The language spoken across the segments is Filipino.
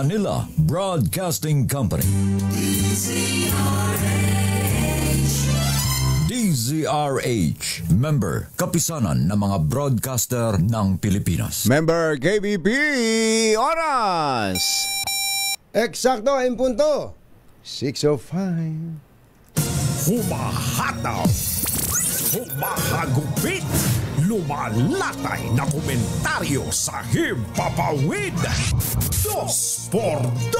Manila Broadcasting Company. DZRH, member kapisanan ng mga broadcaster ng Pilipinas. Member KBP, oras! Eksakto, en punto. 6:05. Humahataw, humahagupit, lumalatay na komentaryo sa Himpapawid. 2x2.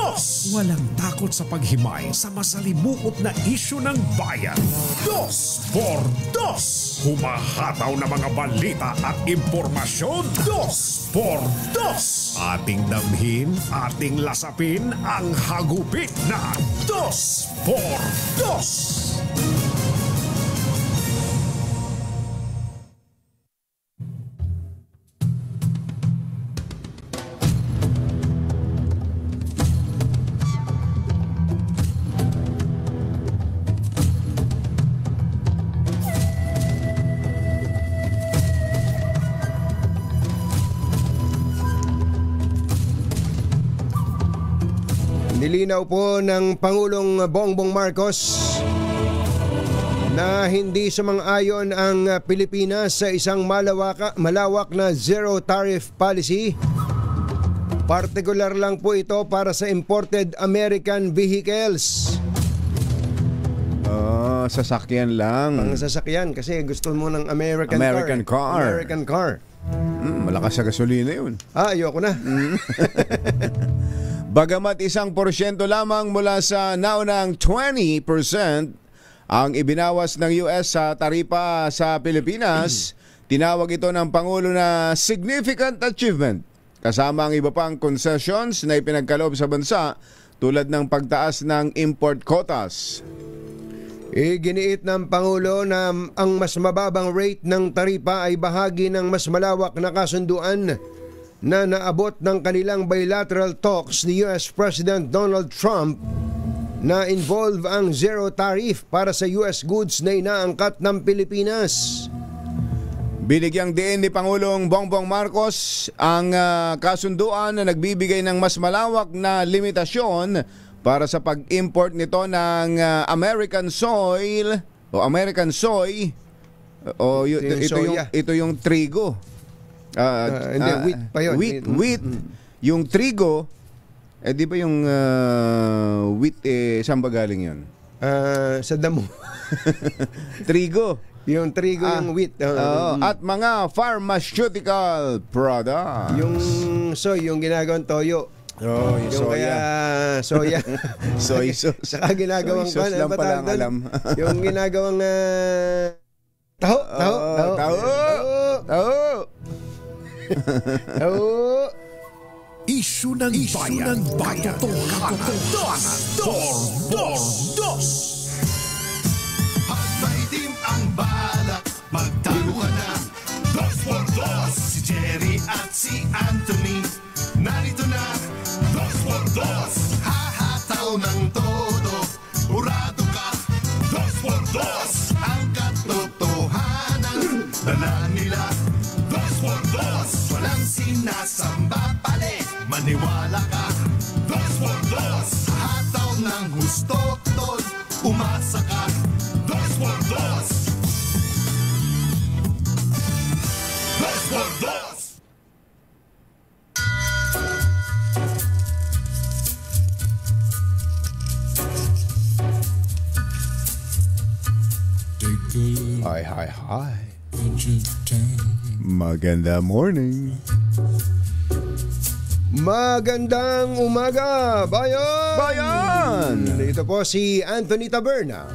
Walang takot sa paghimay sa masalimuot na isyu ng bayan. 2x2. Humahataw na mga balita at impormasyon. 2x2. Ating damhin, ating lasapin ang hagupit na 2x2. Nilinaw po ng Pangulong Bongbong Marcos na hindi sumang-ayon ang Pilipinas sa isang malawak na zero tariff policy. Partikular lang po ito para sa imported American vehicles. Sasakyan lang. Pang sasakyan kasi gusto mo ng American car. American car. Malakas sa gasolina yun. Ayoko na. Bagamat 1% lamang mula sa naunang 20% ang ibinawas ng US sa taripa sa Pilipinas, tinawag ito ng Pangulo na significant achievement. Kasama ang iba pang concessions na ipinagkaloob sa bansa tulad ng pagtaas ng import quotas. Iginiit ng Pangulo na ang mas mababang rate ng taripa ay bahagi ng mas malawak na kasunduan na naabot ng kanilang bilateral talks ni US President Donald Trump na involve ang zero tariff para sa US goods na inaangkat ng Pilipinas. Binigyang diin ni Pangulong Bongbong Marcos ang kasunduan na nagbibigay ng mas malawak na limitasyon para sa pag-import nito ng American soy ito yung trigo. Hindi, wheat pa yun. Wheat. Yung trigo, di ba yung wheat, saan ba galing yun? Sa damo. Trigo. Yung trigo, yung wheat. At mga pharmaceutical products. Yung soy, yung ginagawang toyo. Yung soya. Kaya soya. Soy sauce. Saka ginagawang soy sauce lang pala ang alam. Yung ginagawang taho. Isyu ng bayan. Katotohanan. Dos. Pag may team ang balak, magtalo ka na. 2x2. Si Jerry at si Anthony, narito na. 2x2. Hahataw ng todo, urado ka. 2x2. Ang katotohanan, dala nila. 2x2. Walang sinasamba pali, maniwala ka. 2x2. Hataw ng husto, tol, umasa ka. 2x2. 2x2. Hi. Maganda morning. Magandang umaga, bayan! Ito po si Anthony Taberna.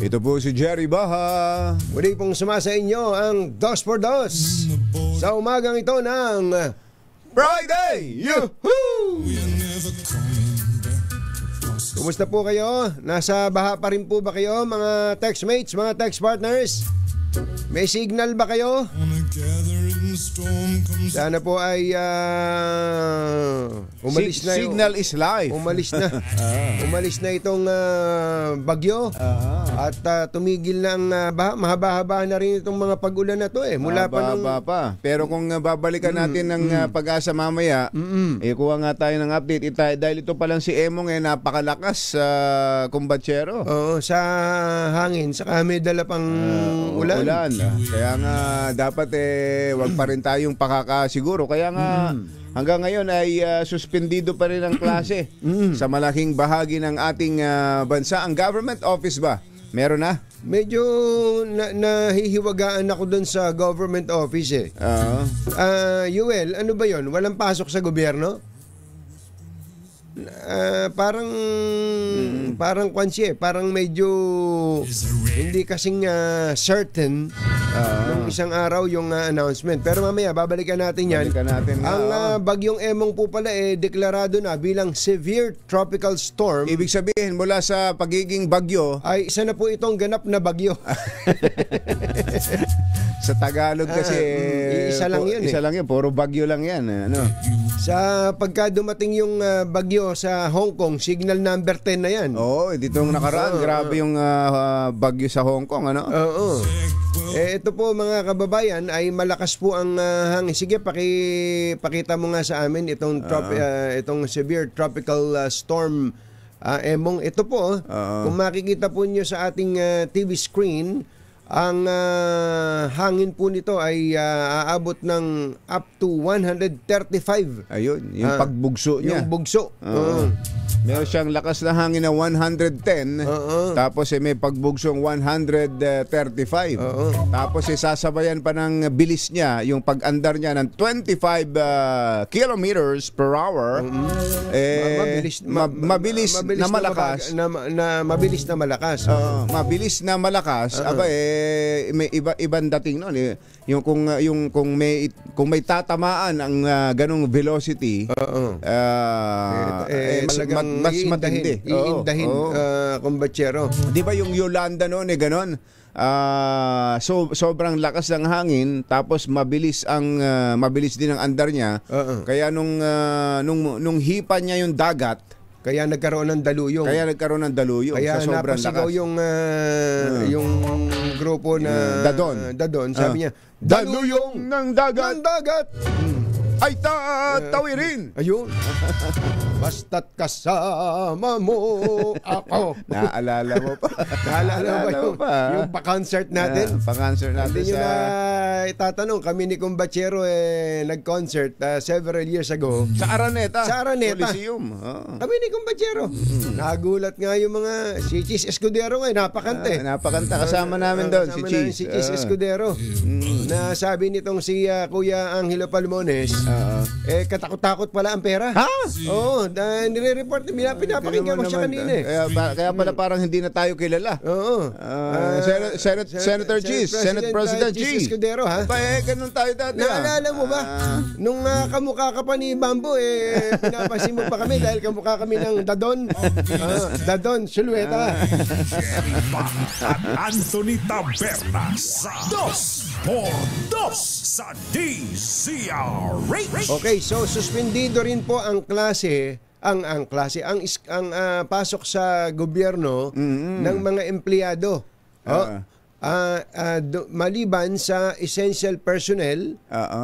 Ito po si Jerry Baha. Muli pong sumasa inyo ang 2x2 sa umagang ito ng Friday! Yoo-hoo! Kumusta po kayo? Nasa baha pa rin po ba kayo, mga textmates, mga text partners? May signal ba kayo? Sana po ay umalis na Signal is life. Umalis na. Umalis na itong bagyo. At tumigil na ang mahaba-haba na rin itong mga pag-ulan na to mula pa nung pa. Pero kung babalikan natin ng Pag-asa mamaya, kuha nga tayo ng update dahil ito palang si Emong napakalakas kumbatsero. Oo, sa hangin, saka may dala pang ulan. Kaya nga dapat wag pa rin tayong pakakasiguro. Kaya nga hanggang ngayon ay suspendido pa rin ang klase sa malaking bahagi ng ating bansa. Ang government office ba? Meron na? Medyo nahihiwagaan ako doon sa government office Yuel, ano ba yon? Walang pasok sa gobyerno? Parang kwansi parang medyo hindi kasing certain nung isang araw yung announcement. Pero mamaya babalikan natin yan. Ang bagyong Emong po pala deklarado na bilang severe tropical storm. Ibig sabihin mula sa pagiging bagyo ay isa na po itong ganap na bagyo. Sa Tagalog kasi isa lang yun isa lang yun, puro bagyo lang yan ano. Sa pagka dumating yung bagyo sa Hong Kong, signal number 10 na yan. Oo, ditong nakaraan grabe yung bagyo sa Hong Kong ano. Oo. Ito po mga kababayan ay malakas po ang hangin. Sige, pakita mo nga sa amin itong itong severe tropical storm Emong. Ito po, kung makikita po niyo sa ating TV screen, ang hangin po nito ay aabot ng up to 135. Ayun, yung pagbugso niya. Yung bugso. Meron siyang lakas na hangin na 110. Tapos may pagbugsong 135. Tapos sasabayan pa ng bilis niya, yung pag-andar niya ng 25 kilometers per hour. Mabilis na malakas. Mabilis na malakas. Mabilis na malakas. May ibang dating noon yung kung may tatamaan ang ganung velocity mas matindi. Iindahin kumbatsero. Di ba yung Yolanda noon ganon? Sobrang lakas ng hangin tapos mabilis din ang andar niya. Kaya nung hipa niya yung dagat, kaya nagkaroon ng daluyong. Kaya sa sobrang napasigaw lakas. yung grupo na Dadon, sabi niya, daluyong ng dagat. Ay tawirin. Ayun. Basta't kasama mo ako. Naalala mo pa. Naalala mo yung pa-concert natin? Pa-concert natin Hindi nyo na itatanong. Kami ni Kumbatsero nag-concert several years ago. Sa Araneta. Coliseum. Kami ni Kumbatsero. Nagulat nga yung mga si Cheese Escudero ngayon. Napakante. Napakanta. Kasama namin doon si Cheese. Si Cheese Escudero. Na sabi nitong si Kuya Angelo Palmones, katakot-takot pala ang pera. Ha? Oo. Nire-report, pinapakinggan ko siya kanina Kaya pala parang hindi na tayo kilala. Oo. Senator Cheese, Senate President Cheese Escudero, ha? Ganun tayo dati. Naalala mo ba? Nung kamukha ka pa ni Bambo, pinapasin mo pa kami dahil kamukha kami ng Dadon. Dadon, Sulueta. Jerry Bang at Anthony Taberna sa 2x2 sa DZRH. Okay, so suspendido rin po ang klase, ang pasok sa gobyerno ng mga empleyado. Maliban sa essential personnel,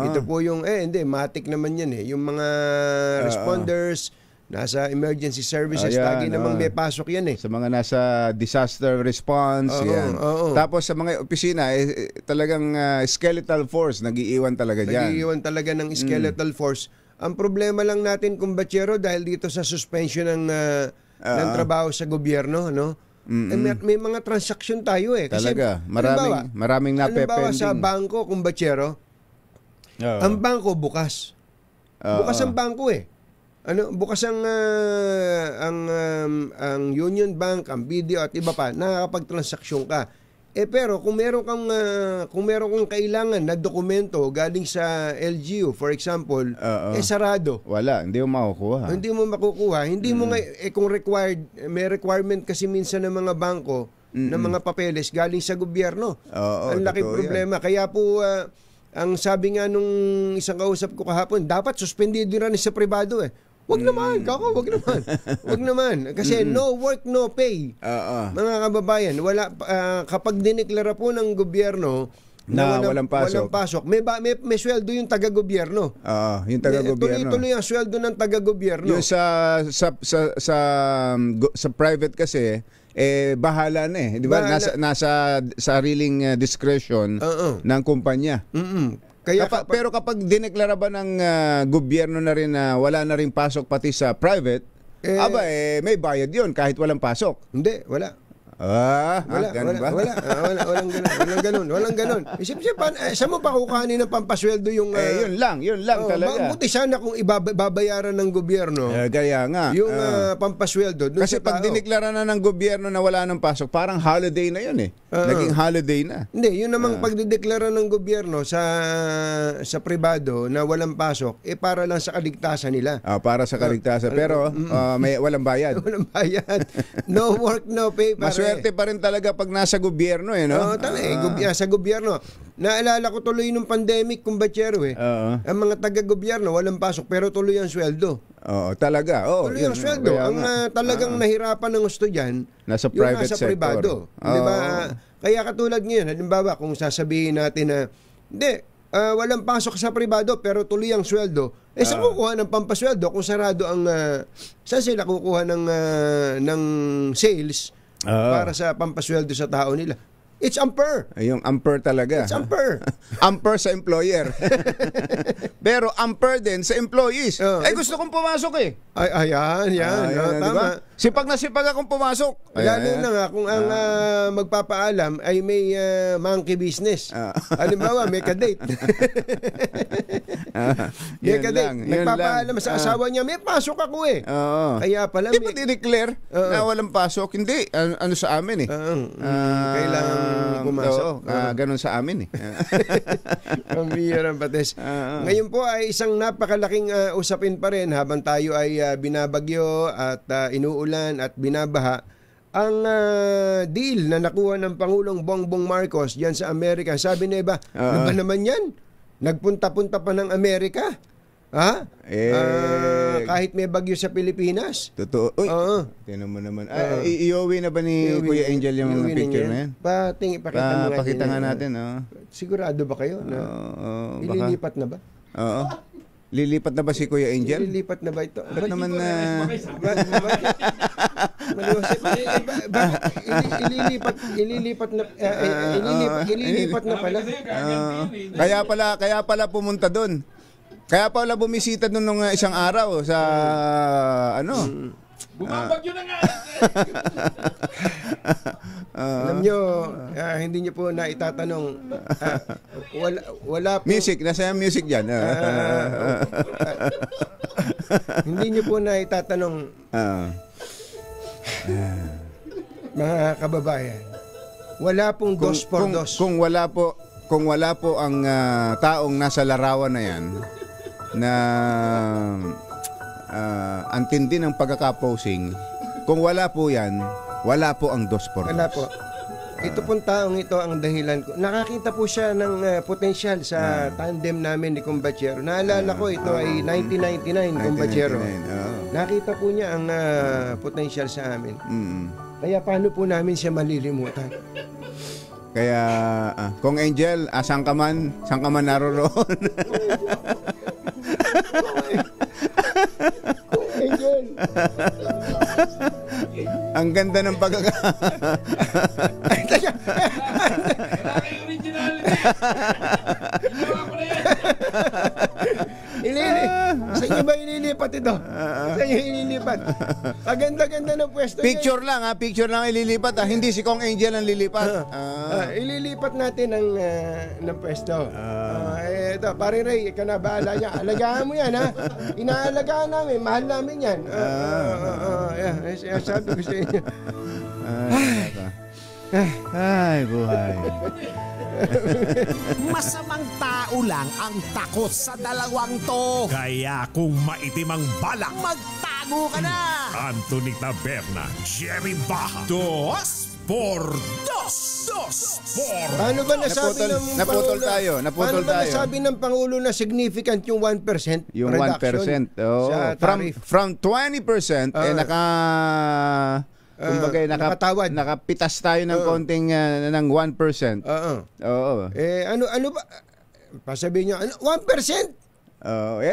ito po yung matik naman yan yung mga responders, nasa emergency services, lagi namang may pasok yan Sa mga nasa disaster response, yan. Tapos sa mga opisina, talagang skeletal force, nag-iiwan talaga dyan. Nag-iiwan talaga ng skeletal force. Ang problema lang natin, Kumbatsero, dahil dito sa suspension ng trabaho sa gobyerno, no? May mga transaksyon tayo Kasi, talaga, maraming napepending. Halimbawa sa bangko, Kumbatsero, ang bangko bukas. Bukas ang bangko bukas ang Union Bank, ang BDO at iba pa, nakakapagtransaksyon ka. Pero kung meron kang kailangan na dokumento galing sa LGU, for example, sarado. Wala, hindi mo makukuha. Hindi mo makukuha. Hindi mo nga kung may requirement kasi minsan ng mga bangko ng mga papeles galing sa gobyerno. Ang laking problema. Kaya po ang sabi nga nung isang kausap ko kahapon, dapat suspendido rin sa pribado eh. Wag naman, wag naman. Wag naman. Kasi no work, no pay. Mga kababayan, wala kapag dineklara po ng gobyerno na walang pasok, may sweldo yung taga-gobyerno. Yung taga-gobyerno. Tuloy ang sweldo ng taga-gobyerno. Yung sa private kasi bahala na eh, di ba? Nasa sariling discretion ng kumpanya. Pero kapag dineklara ba ng gobyerno na rin na wala na rin pasok pati sa private, may bayad 'yon kahit walang pasok. Hindi, wala. Walang ganun. Isip saan mo pa kukuhanin ng pampasweldo yung yun lang talaga. Mabuti sana kung ibabayaran ng gobyerno. Kaya nga. Yung pampasweldo. Kasi pag dineklara na ng gobyerno na wala nang pasok, parang holiday na yun eh. Naging holiday na. Hindi, yun namang pagdideklara ng gobyerno sa pribado na walang pasok, para lang sa kaligtasan nila. Para sa kaligtasan. Pero may walang bayad. Walang bayad. No work, no pay. Maswerte pa rin talaga pag nasa gobyerno eh, no? Sa gobyerno. Naalala ko tuloy nung pandemic, kumbatsero eh. Ang mga taga-gobyerno walang pasok pero tuloy ang sweldo. Talaga. Tuloy ang sweldo. Ang talagang nahirapan ng gusto dyan, nasa private sector. Pribado. Diba? Kaya katulad ngayon, halimbawa kung sasabihin natin na hindi, walang pasok sa pribado pero tuloy ang sweldo, saan kukuha ng pampasweldo kung sarado ang saan sila kukuha ng sales para sa pampasweldo sa tao nila? It's unfair. Yung unfair talaga. It's unfair. Unfair sa employer. Pero unfair din sa employees. Gusto kong pumasok eh. Ayan. Tama. Diba? Sipag na sipag akong pumasok. Lalo na nga kung ang magpapaalam ay may monkey business. Halimbawa, may kadate. May kadate. Nagpapaalam sa asawa niya, may pasok ako eh. Kaya pala may... Di ba i-declare na walang pasok? Hindi. Ano sa amin eh. Kailangan pumasok. Ganun sa amin eh. Pambihirang pates. Ngayon po ay isang napakalaking usapin pa rin habang tayo ay binabagyo at inuulan at binabaha. Ang deal na nakuha ng Pangulong Bongbong Marcos diyan sa Amerika. Sabi na iba, ano ba naman yan? Nagpunta-punta pa ng Amerika? Kahit may bagyo sa Pilipinas. Totoo. Uy, tinan mo naman. I-uwi na ba ni Kuya Angel yung picture na yan? Pakita mo nga. Pakita nga natin. Sigurado ba kayo na ililipat na ba? Lilipat na ba si Kuya Angel? Lilipat na ba ito? Ba't naman na... Ililipat na pala. Kaya pala pumunta doon. Kaya pala bumisita doon nung isang araw sa Bumabagyo na nga. Alam nyo, hindi nyo po na itatanong, wala po... Music, nasa music dyan. Hindi nyo po na itatanong, mga kababayan, wala pong dos por dos. Kung wala po ang taong nasa larawan na yan, na ang tindi ng pagkakaposing, kung wala po yan, wala po ang dos por dos. Wala po. Ito pong taong ito ang dahilan ko. Nakakita po siya ng potensyal sa tandem namin ni Kumbachero. Naalala ko ito ay 1999, Kumbachero. Nakita po niya ang potensyal sa amin. Kaya paano po namin siya malilimutan? Kaya kung Angel, saan ka man naroroon. Angel. Ang ganda ng Sa inyo ba ililipat ito? Sa inyo ililipat? Kaganda-ganda ng pwesto. Picture lang ililipat Hindi si Kong Angel ang lilipat. Ililipat natin ng pwesto. Ito, pare Ray, ikaw na bahala niya. Alagaan mo yan, ha? Inaalagaan namin, mahal namin yan. Sabi ko sa inyo. Ay, buhay. Masamang tao lang ang takot sa dalawang to. Kaya kung maitim ang balak, magtago ka na. Anthony Taberna, Jerry Baja, Dos por dos. Dos por Paano ba nasabi Naputol tayo. Paano ba nasabi ng Pangulo na significant yung 1% Yung reduction 1%. Oh, sa tariff? from 20%, kumbaga, nakatawad. nakapitas tayo ng konting ng 1%. Oo. Ano ba? Pasabihin niyo, 1%?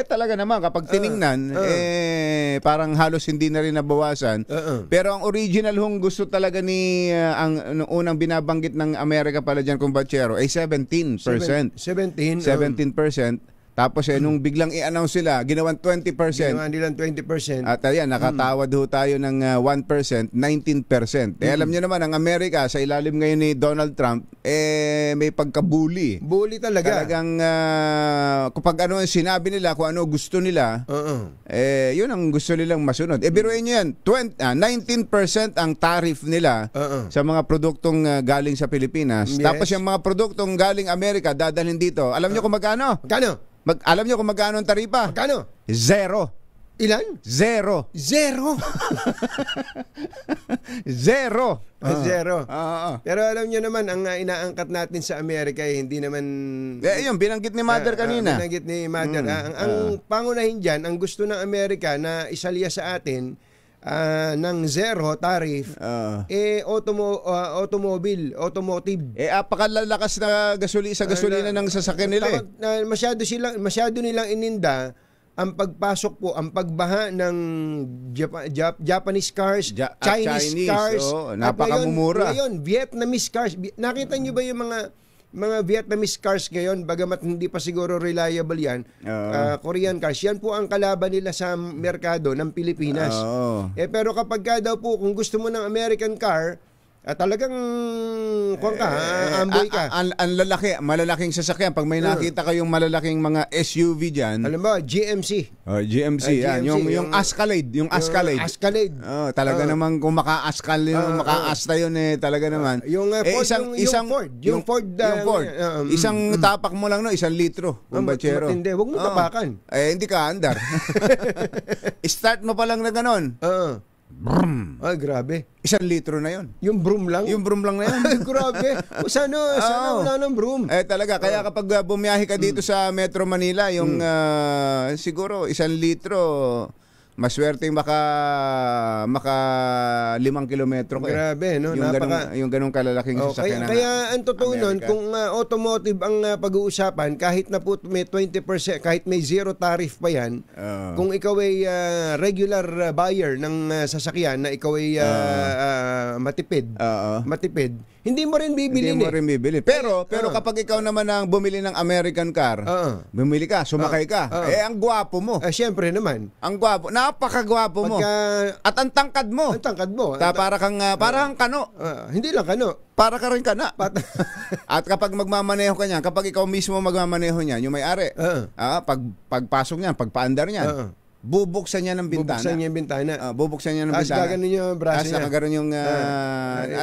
Talaga naman kapag tiningnan parang halos hindi na rin nabawasan. Pero ang original hong gusto talaga ni ang unang binabanggit ng Amerika pala diyan kumbachero ay 17%. 17%. Tapos nung biglang i-announce sila, ginawan 20%. Ginawan nilang 20%. At ayan, nakatawad ho tayo ng 1%, 19%. Alam niyo naman, ang Amerika, sa ilalim ngayon ni Donald Trump, may pagka-bully. Bully talaga. Talagang, kapag ano ang sinabi nila, kung ano gusto nila, yun ang gusto nilang masunod. Biruin niyo yan, 19% ang tariff nila sa mga produktong galing sa Pilipinas. Yes. Tapos yung mga produktong galing Amerika, dadalhin dito. Alam niyo kung magkano? Magkano? Alam niyo kung magkano ang taripa? Magkano? 0. Ilan? 0. 0. 0. Zero. Oo. Pero alam niyo naman, ang inaangkat natin sa Amerika hindi naman... Yun, binanggit ni Mother kanina. Binanggit ni Mother. Ang pangunahin dyan, ang gusto ng Amerika na isalya sa atin ng zero tariff, automotive. Apakalalakas na gasolina ng sasakyan nila. Masyado nilang ininda ang pagpasok po, ang pagbaha ng Japanese cars, Chinese cars, napakamumura. Ngayon, Vietnamese cars. Nakita niyo ba yung mga Vietnamese cars ngayon, bagamat hindi pa siguro reliable yan, Korean cars, yan po ang kalaban nila sa merkado ng Pilipinas. Pero kapag daw po, kung gusto mo ng American car, talagang amboy ka. Ang lalaki, malalaking sasakyan. Pag may nakita kayong malalaking mga SUV dyan. Alam mo, GMC. GMC, yan. Yung Escalade. Yung Escalade. Talaga naman kung maka-askal yun, maka-asta yun talaga naman. Yung Ford. Yung Ford. Isang tapak mo lang, 1 litro. Kumbachero. Matindi. Huwag mo tapakan. Hindi ka andar. Start mo pa lang na ganon. Brum. Ay, grabe. 1 litro na yon. Yung broom lang? Yung broom lang na yun. Grabe. Sana wala ng broom. Talaga. Kaya kapag bumiyahe ka dito sa Metro Manila, yung siguro 1 litro, maswerte maka 5 kilometro ka. Grabe, no? Yung ganung kalalaking sasakyan. Kaya ang totoo nun, kung automotive ang pag-uusapan, kahit na po may 20%, kahit may zero tariff pa yan, kung ikaw ay regular buyer ng sasakyan na ikaw ay matipid, hindi mo rin bibili. Pero kapag ikaw naman ang bumili ng American car, bumili ka, sumakay ka, ang gwapo mo. Siyempre naman. Ang gwapo, napakagwapo mo. At ang tangkad mo. Para kang kano. Hindi lang kano. Para ka rin kana. At kapag magmamaneho ka niyan, kapag ikaw mismo magmamaneho niyan, yung may-ari, pagpasok niyan, pagpaandar niyan, bubuksan niya ng bintana. Bubuksan niya ng bintana. Gaganon yung braso niya. Nakaganon yung...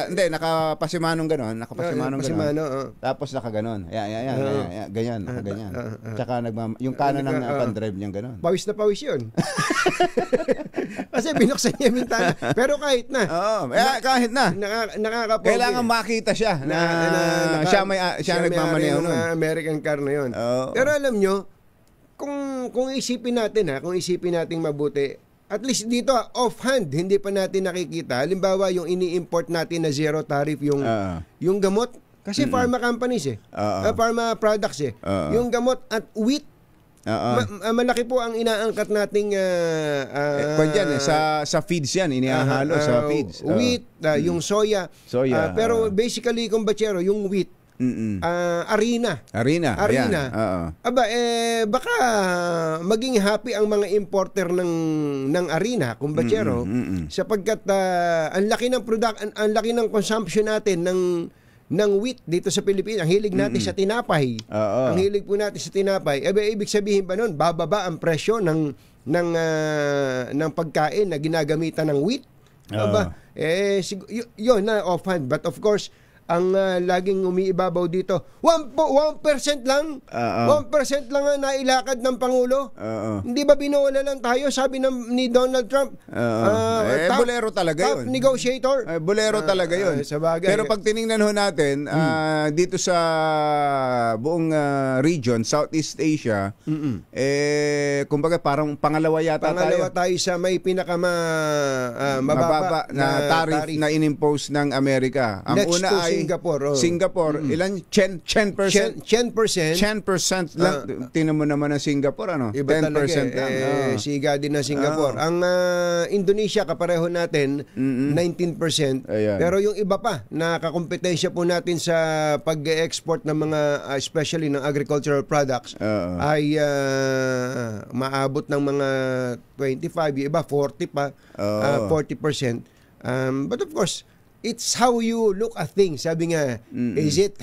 hindi, nakapasimanong ganon. Tapos nakaganon. Ganyan. Tsaka yung kanan ng pan-drive niyang ganon. Pawis na pawis yun. Kasi binuksan niya yung bintana. Pero kahit na. Kahit na. Nakakapogi. Kailangan makita siya na siya nagmamaneho nun. American car na yun. Pero alam nyo, kung isipin natin mabuti, at least dito offhand hindi pa natin nakikita. Halimbawa yung ini-import natin na zero tariff yung gamot kasi pharma companies pharma products yung gamot at wheat. Malaki po ang inaangkat nating sa feeds yan, inihahalo sa feeds. Wheat, yung soya. Pero basically kumbachero, yung wheat, arena. Baka maging happy ang mga importer ng arena, kumbachero, sapagkat ang laki ng consumption natin ng wheat dito sa Pilipinas. Ang hilig natin sa tinapay. Ang hilig po natin sa tinapay. Ibig sabihin ba nun, bababa ang presyo ng pagkain na ginagamitan ng wheat? Yun na offhand. But of course, ang laging umiibabaw dito. 1% lang. 1% lang ang nailakad ng Pangulo. Hindi ba binola lang tayo, sabi ni Donald Trump? Bolero talaga top yun. Negotiator. Bolero talaga yun. Sabagay. Pero pag tiningnan ho natin, dito sa buong region, Southeast Asia, kumbaga parang pangalawa yata tayo sa may mababa na tariff na inimpose ng Amerika. Ang Next una to ay Singapore. Ilan? 10%? 10% lang. Tingnan mo naman ang Singapore, ano? Iba 10% talaga, lang. siga din ng Singapore. Ang Indonesia, kapareho natin, 19%. Ayan. Pero yung iba pa, nakakompetensya po natin sa pag-export ng mga, especially ng agricultural products, ay maabot ng mga 25, yung iba 40 pa, 40%. But of course, it's how you look at things. Sabi nga, is it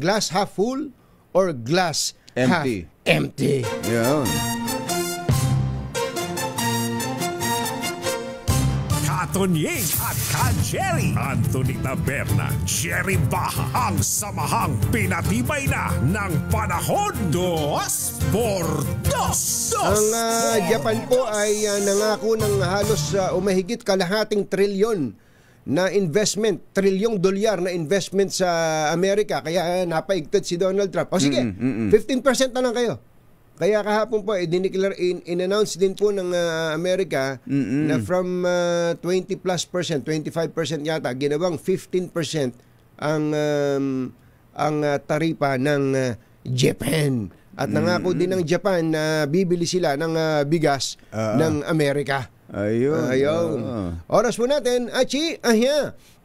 glass half full or glass empty? Half empty. Yun. Katonying at Ka-Jerry, Anthony Taberna, Jerry Baha, ang samahang pinatibay na ng panahon. 2x2. Ang Japan po ay nangako ng halos umahigit kalahating trilyon na investment, $1 trillion na investment sa Amerika. Kaya napaigtad si Donald Trump. O sige, 15% na lang kayo. Kaya kahapon po, in-announce din po ng Amerika na from 20+%, 25% yata, ginawang 15% ang taripa ng Japan. At nangako din ng Japan na bibili sila ng bigas ng Amerika. Ayun. Oras po natin,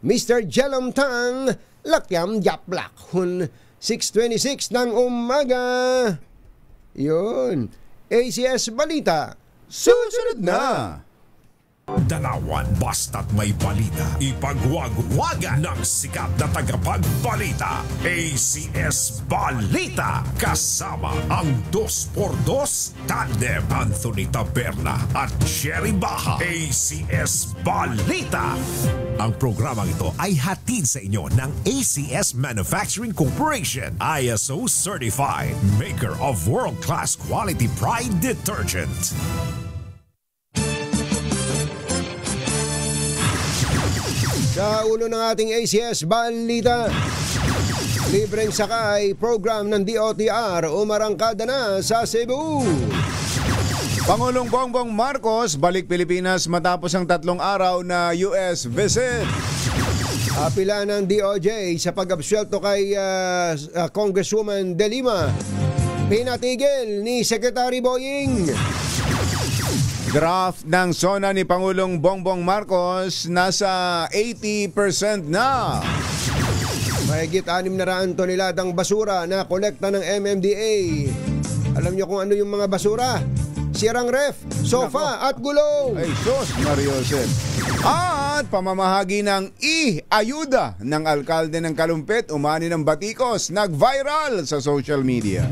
Mr. Jelom Tang, Lakyam Japlak, 6:26 ng umaga. Yun. ACS Balita. Susunod na. Dalawan basta't may balita. Ipagwagwagan ng sikat na tagapagbalita. ACS Balita. Kasama ang 2x2 tandem Anthony Taberna at Jerry Baha. ACS Balita. Ang programang ito ay hatid sa inyo ng ACS Manufacturing Corporation. ISO Certified. Maker of world-class quality Pride Detergent. Sa ulo ng ating ACS Balita, libreng sakay program ng DOTR umarangkada na sa Cebu. Pangulong Bongbong Marcos balik Pilipinas matapos ang 3 araw na US visit. Apila ng DOJ sa pag-absuelto kay Congresswoman De Lima. Pinatigil ni Secretary Boying. Draft ng SONA ni Pangulong Bongbong Marcos nasa 80% na. Mahigit 600 toneladang basura na kolekta ng MMDA. Alam niyo kung ano yung mga basura? Sirang ref, sofa at gulong. Ay sus, Mario Jose. At pamamahagi ng ayuda ng alkalde ng Kalumpit, umani ng Batikos, nag-viral sa social media.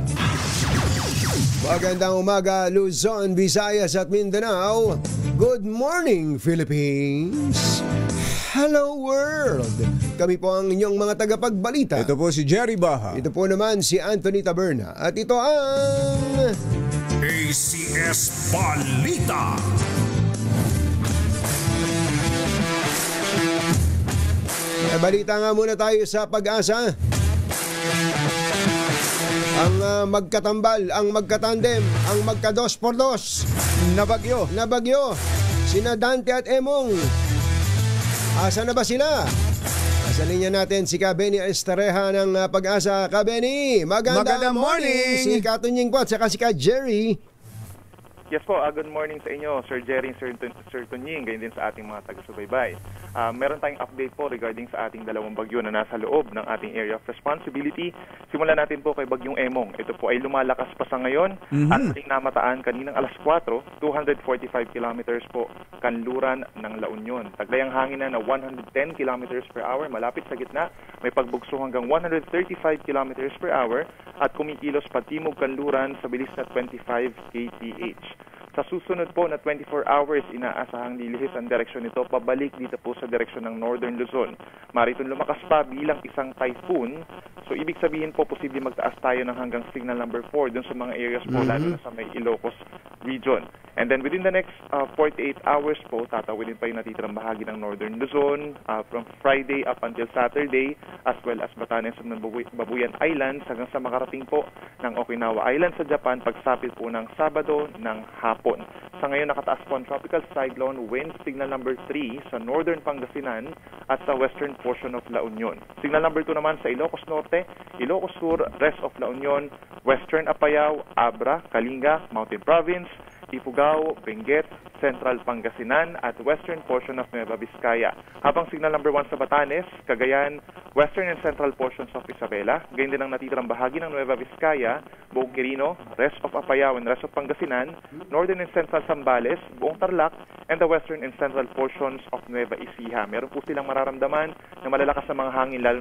Magandang umaga, Luzon, Visayas at Mindanao. Good morning, Philippines. Hello, world. Kami po ang inyong mga tagapagbalita. Ito po si Jerry Baha. Ito po naman si Anthony Taberna. At ito ang ACS Balita. Balita nga muna tayo sa Pag-asa. Ang magkatambal, ang magkatandem, ang magka-2x2 na bagyo, sina Dante at Emong. Asa na ba sila? Sa linya natin si Kabeni Estareha ng Pag-asa. Kabeni, magandang morning! Si Katunying po at saka si Jerry. Yes po, good morning sa inyo, Sir Jerry, Sir Tunying, ganyan din sa ating mga taga-subaybay. Meron tayong update po regarding sa ating dalawang bagyo na nasa loob ng ating area of responsibility. Simulan natin po kay Bagyong Emong. Ito po ay lumalakas pa sa ngayon at ating namataan kaninang alas 4, 245 kilometers po kanluran ng La Union. Taglay ang hangin na 110 kilometers per hour, malapit sa gitna, may pagbugso hanggang 135 kilometers per hour at kumikilos patimog kanluran sa bilis na 25 kph. Sa susunod po na 24 hours, inaasahang lilihis ang direksyon nito pabalik dito po sa direksyon ng Northern Luzon. Maritong lumakas pa bilang isang typhoon. So ibig sabihin po posible magtaas tayo ng hanggang signal number 4 dun sa mga areas po lalo na sa may Ilocos region. And then within the next 48 hours po, tatawidin pa yung natitirang bahagi ng Northern Luzon from Friday up until Saturday, as well as Batanes and Babuyan Islands hanggang sa makarating po ng Okinawa Island sa Japan pagsapit po ng Sabado ng hapon. Sa ngayon nakataas po ang tropical cyclone wind signal number 3 sa northern Pangasinan at sa western portion of La Union. Signal number 2 naman sa Ilocos Norte, Ilocos Sur, rest of La Union, western Apayao, Abra, Kalinga, Mountain Province, Ifugao, Benguet, Central Pangasinan at western portion of Nueva Vizcaya. Habang signal number 1 sa Batanes, Cagayan, western and central portions of Isabela, gayon din ang natitirang bahagi ng Nueva Vizcaya, buong Quirino, rest of Apayao and rest of Pangasinan, northern and central Zambales, buong Tarlac, and the western and central portions of Nueva Ecija. Meron po silang mararamdaman na malalakas na mga hangin lalo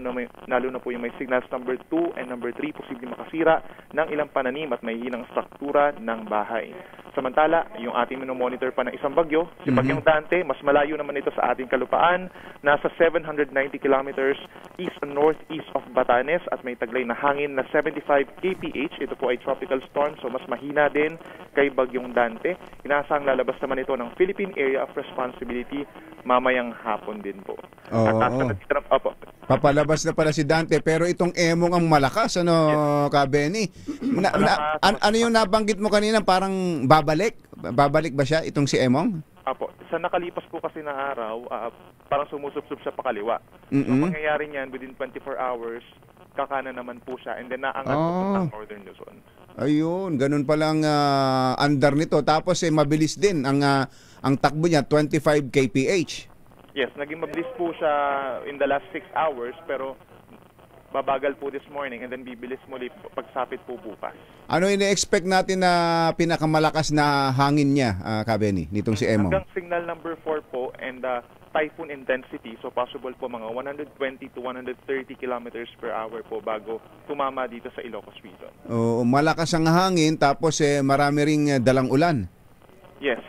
na po yung may signals number 2 and number 3 posibleng makasira ng ilang pananim at may hinang struktura ng bahay. Samantala, yung ating minomonitor pa ng isang bagyo, si Bagyong Dante, mas malayo naman ito sa ating kalupaan, nasa 790 kilometers east and northeast of Batanes at may taglay na hangin na 75 kph. Ito po ay tropical storm, so mas mahina din kay Bagyong Dante. Inaasahang lalabas naman ito ng Philippine Area of Responsibility mamayang hapon din po. Papalabas na pala si Dante, pero itong Emong ang malakas, Ka Benny? Ano yung nabanggit mo kanina, parang babalik? Babalik ba siya, itong si Emong? Apo, sa nakalipas po kasi na araw, parang sumusubsob siya pakaliwa. So, mangyayari niyan within 24 hours, kakana naman po siya, and then naangat po ng Northern Luzon. Ayun, ganun palang andar nito. Tapos mabilis din ang takbo niya, 25 kph. Yes, naging mabilis po siya in the last 6 hours, pero babagal po this morning and then bibilis muli pagsapit po bukas. Ano ini-expect natin na pinakamalakas na hangin niya, Ka Benny, nitong si Emong? Hanggang signal number 4 po and typhoon intensity, so possible po mga 120 to 130 kilometers per hour po bago tumama dito sa Ilocos region. Malakas ang hangin, tapos marami ring dalang ulan. Yes,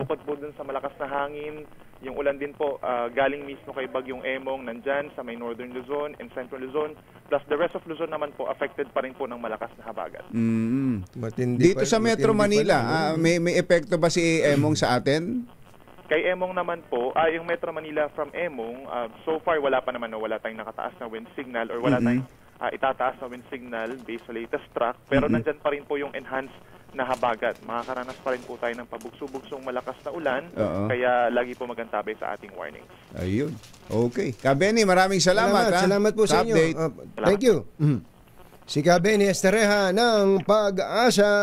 bukod po dun sa malakas na hangin, yung ulan din po galing mismo kay Bagyong Emong nandyan sa may Northern Luzon and Central Luzon, plus the rest of Luzon naman po affected pa rin po ng malakas na habagat. Dito sa Metro Manila, may epekto ba si Emong sa atin? Kay Emong naman po, yung Metro Manila from Emong, so far wala pa naman, wala tayong nakataas na wind signal or wala tayong itataas na wind signal based sa latest track, pero nandyan pa rin po yung enhanced na habagat. Makakaranas pa rin po tayo ng pabugso-bugsong malakas na ulan, kaya lagi po magantabay sa ating warnings. Ayun. Okay. Ka Benny, maraming salamat. Salamat po sa inyo. Thank you. Si Ka Benny Estereja ng Pag-asa.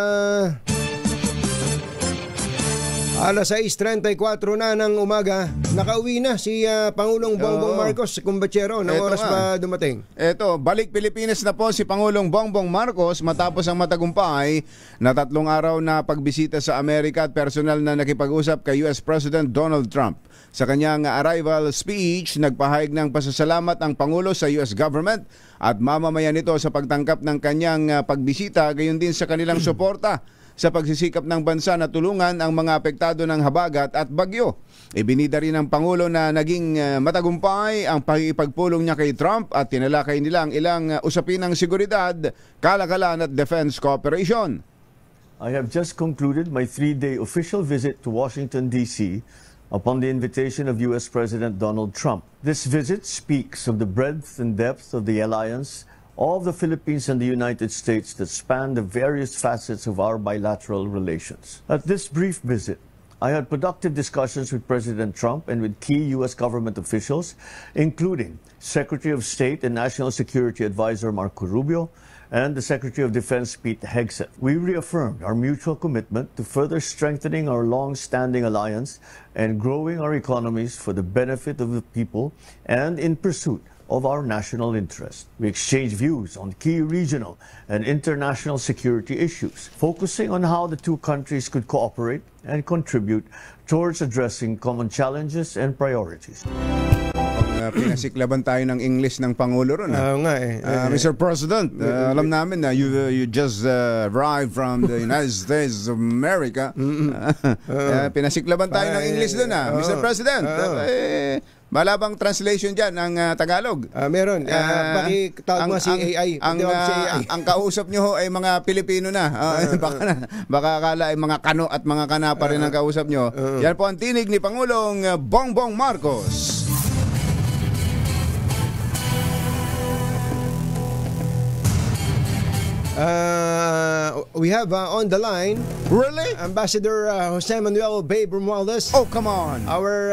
Alas 6:34 na ng umaga, nakauwi na si Pangulong Bongbong Marcos, kumbatsero. Ng oras pa dumating? Eto, balik Pilipinas na po si Pangulong Bongbong Marcos matapos ang matagumpay na 3 araw na pagbisita sa Amerika at personal na nakipag-usap kay US President Donald Trump. Sa kanyang arrival speech, nagpahayag ng pasasalamat ang Pangulo sa US government at mamamayan nito sa pagtangkap ng kanyang pagbisita, gayon din sa kanilang suporta sa pagsisikap ng bansa na tulungan ang mga apektado ng habagat at bagyo. Ibinida rin ng Pangulo na naging matagumpay ang pakikipagpulong niya kay Trump at tinalakay nila ang ilang usapin ng seguridad, kalakalan at defense cooperation. I have just concluded my 3-day official visit to Washington, D.C. upon the invitation of U.S. President Donald Trump. This visit speaks of the breadth and depth of the alliance of the Philippines and the United States that span the various facets of our bilateral relations. At this brief visit, I had productive discussions with President Trump and with key U.S. government officials, including Secretary of State and National Security Advisor Marco Rubio and the Secretary of Defense Pete Hegseth. We reaffirmed our mutual commitment to further strengthening our long-standing alliance and growing our economies for the benefit of the people and in pursuit of our national interest. We exchanged views on key regional and international security issues, focusing on how the two countries could cooperate and contribute towards addressing common challenges and priorities. pinasiklaban tayo ng English ng Pangulo ron. Oo nga eh. Mr. President, alam namin na you just arrived from the United States of America. Pinasiklaban tayo ng English doon Mr. President. Malabang translation dyan ng Tagalog. Meron. Pakitawag mo si AI. Ang kausap nyo ay mga Pilipino na. Baka akala ay mga kano at mga kana pa rin ang kausap nyo. Yan po ang tinig ni Pangulong Bongbong Marcos. We have on the line Really? Ambassador Jose Manuel Babe Romualdez. Oh, come on. Our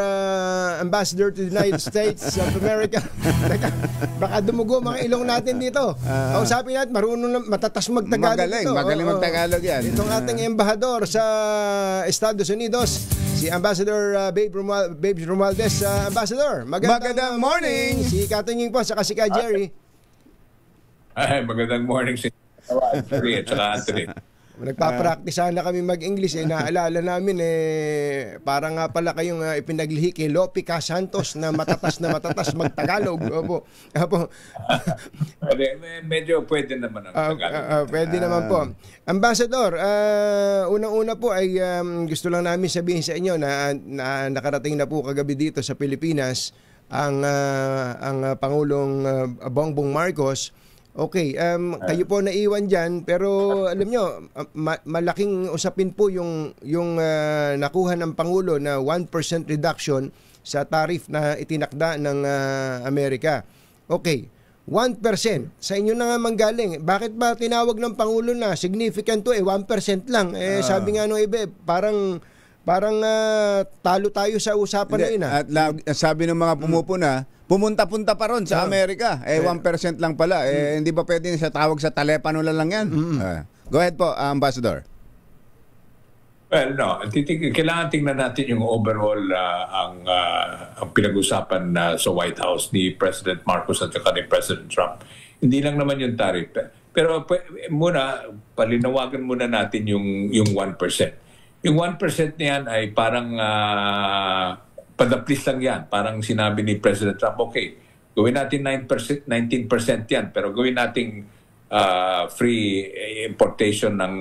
ambassador to the United States of America. Teka, baka dumugo mga ilong natin dito. Kausapin natin, marunong matatas magtagalog ito. Magaling magtagalog yan. Itong ating embahador sa Estados Unidos, si Ambassador Babe Romualdez. Ambassador, magandang morning. Si Katingin po, saka si Ka Jerry. Ay, magandang morning si Jerry at saka Anthony. Nagpa-practice na kami mag-English naalala namin parang nga pala kayong ipinaglihi kay Lopica Santos na matatas magtagalog. Opo. Medyo pwede naman ang Tagalog. Pwede naman po. Ambassador, unang-una po ay gusto lang namin sabihin sa inyo na nakarating na po kagabi dito sa Pilipinas ang Pangulong Bongbong Marcos. Okay, kayo po naiwan dyan, pero alam nyo, malaking usapin po yung nakuha ng Pangulo na 1% reduction sa tariff na itinakda ng Amerika. Okay, 1%. Sa inyo na nga manggaling. Bakit ba tinawag ng Pangulo na significant to 1% lang? Sabi nga nung iba, parang talo tayo sa usapan na yun. At sabi ng mga pumupuna, pumunta-punta pa ron sa Amerika. 1% lang pala. Hindi ba pwede siya tawag sa telepano lang yan? Go ahead po, Ambassador. Well, no. Kailangan tingnan natin yung overall ang pinag-usapan sa White House ni President Marcos at saka ni President Trump. Hindi lang naman yung tariff. Pero muna, palinawagan muna natin yung 1%. Yung 1% niyan ay parang padaplis lang yan. Parang sinabi ni President Trump, okay, gawin natin 19% yan, pero gawin nating free importation ng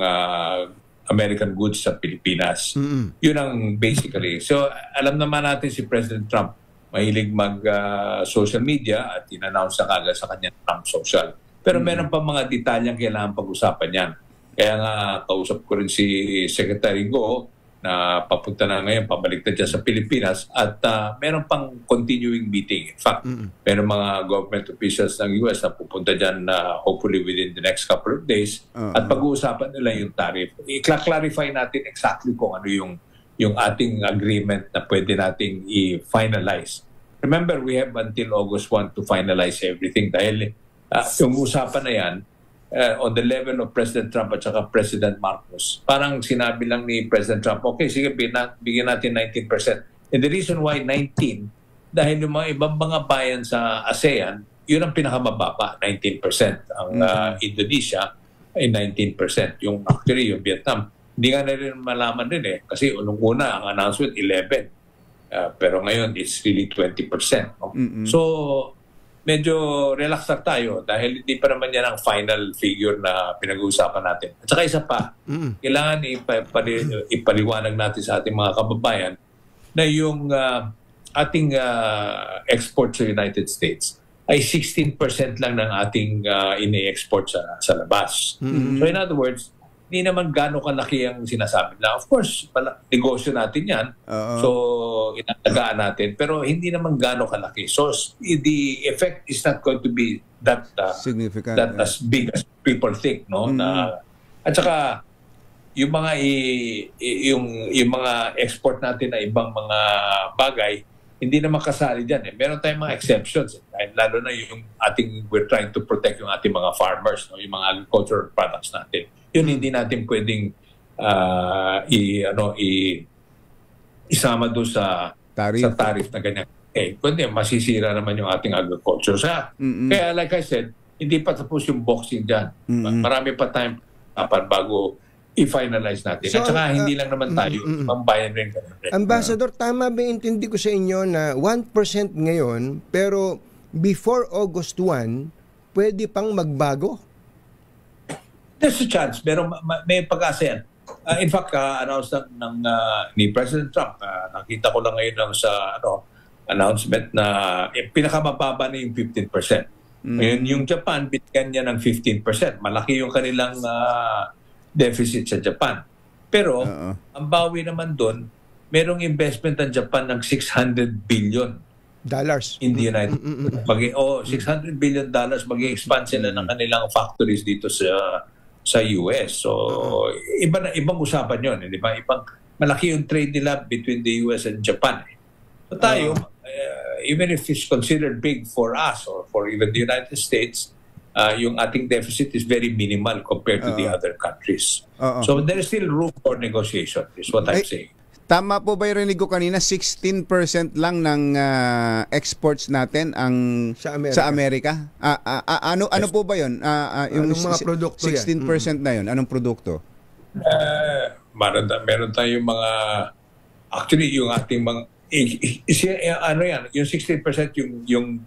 American goods sa Pilipinas. Yun ang basically. So, alam naman natin si President Trump, mahilig mag-social media at in-announce na kagad sa kanya Trump Social. Pero meron pa mga detalyang kailangan pag-usapan yan. Kaya nga, kausap ko rin si Secretary Go na papunta na ngayon, pabalik na dyan sa Pilipinas at meron pang continuing meeting. In fact, meron mga government officials ng US na pupunta dyan hopefully within the next couple of days at pag-uusapan nila yung tariff. I-clarify natin exactly kung ano yung ating agreement na pwede nating i-finalize. Remember, we have until August 1 to finalize everything dahil yung usapan na yan, on the level of President Trump at saka President Marcos, parang sinabi lang ni President Trump, okay, sige, bigyan natin 19%. And the reason why 19, dahil yung mga ibang mga bayan sa ASEAN, yun ang pinakamababa, 19%. Ang Indonesia ay 19%. Actually, yung Vietnam, hindi nga na rin malaman din kasi unang-una, ang announcement, 11%. Pero ngayon, it's really 20%. No? So, medyo relax na tayo dahil hindi pa naman yan ang final figure na pinag-uusapan natin. At saka isa pa, kailangan ipaliwanag natin sa ating mga kababayan na yung ating export sa United States ay 16% lang ng ating ini-export sa labas. So in other words, hindi naman gano'ng kalaki ang sinasabi na. Of course, negosyo natin yan. So, inatagaan natin. Pero hindi naman gano'ng kalaki. So, the effect is not going to be that significant, that as big as people think. No? At saka, yung mga export natin na ibang mga bagay, hindi naman kasali dyan. Meron tayong mga exceptions. Lalo na we're trying to protect yung ating mga farmers, no? Yung mga agricultural products natin. Yun hindi natin pwedeng isama doon sa tariff na ganyan. Kundi masisira naman yung ating agriculture. Kaya like I said, hindi pa tapos yung boxing dyan. Marami pa tayong bago i-finalize natin. So, at saka hindi lang naman tayo, mambayan rin. Ambassador, tama ba intindi ko sa inyo na 1% ngayon, pero before August 1, pwede pang magbago? There's a chance, pero may pag-asa yan. In fact, announce ni President Trump, nakita ko lang ngayon sa announcement na pinakamababa na yung 15%. Ngayon, yung Japan, binigyan niya ng 15%. Malaki yung kanilang deficit sa Japan. Pero, ang bawi naman doon, merong investment ng Japan ng $600 billion in the United States. $600 billion mag-expand sila ng kanilang factories dito sa US. So, ibang usapan yun. Di ba? Malaki yung trade nila between the US and Japan. So tayo, even if it's considered big for us or for even the United States, yung ating deficit is very minimal compared to the other countries. So there is still room for negotiation, is what I'm saying. Tama po ba yung rinig ko kanina, 16% lang ng exports natin ang sa Amerika? Ano po ba yun? Yung anong mga produkto 16% na yun, anong produkto? Meron tayong mga, actually yung ating mga, yung 16%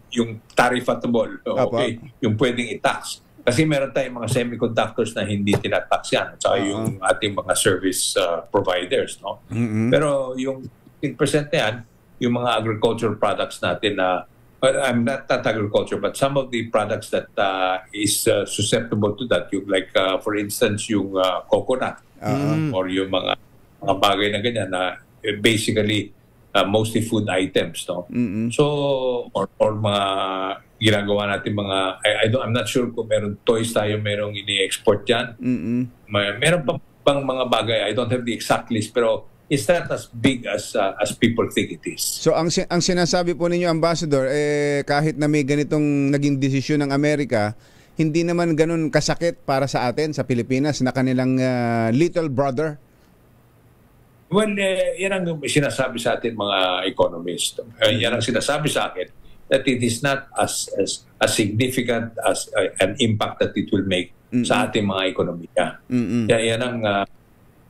yung tariffable, okay? Yung pwedeng i-tax. Kasi meron tayong mga semiconductors na hindi tinatax yan. At saka yung ating mga service providers. No? Pero yung 15% na yan, yung mga agricultural products natin na, I'm not agriculture, but some of the products that is susceptible to that, yung like for instance yung coconut or yung mga bagay na ganyan na basically mostly food items, no? So or mga ginagawa natin mga I'm not sure kung meron toys tayo merong ini-export diyan. Meron pa bang mga bagay, I don't have the exact list, pero it's not as big as people think it is. So ang sinasabi po ninyo, Ambassador, kahit na may ganitong naging desisyon ng Amerika, hindi naman ganun kasakit para sa atin sa Pilipinas na kanilang little brother. Well, yan ang sinasabi sa atin mga economists. Yan ang sinasabi sa akin that it is not as significant as an impact that it will make sa ating mga ekonomiya. Yan ang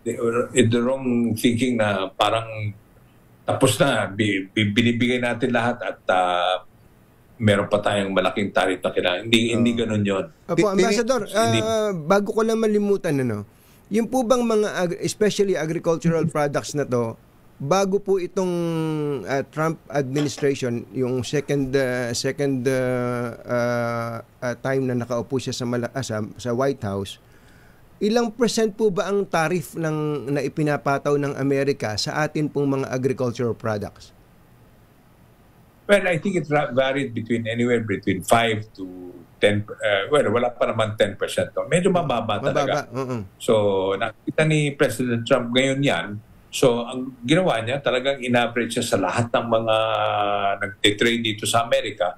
the wrong thinking na parang tapos na, binibigay natin lahat at meron pa tayong malaking tarif na kailangan. Hindi ganun yun. Opo, Ambassador, bago ko lang malimutan, yung po bang mga, especially agricultural products na to, bago po itong Trump administration, yung second time na nakaupo siya sa White House, ilang percent po ba ang tarif na ipinapataw ng Amerika sa atin pong mga agricultural products? Well, I think it varied anywhere between 5 to 10, wala pa naman 10%. No? Medyo mababa talaga. So, nakita ni President Trump ngayon yan. So, ang ginawa niya, talagang in-average siya sa lahat ng mga nag-trade dito sa Amerika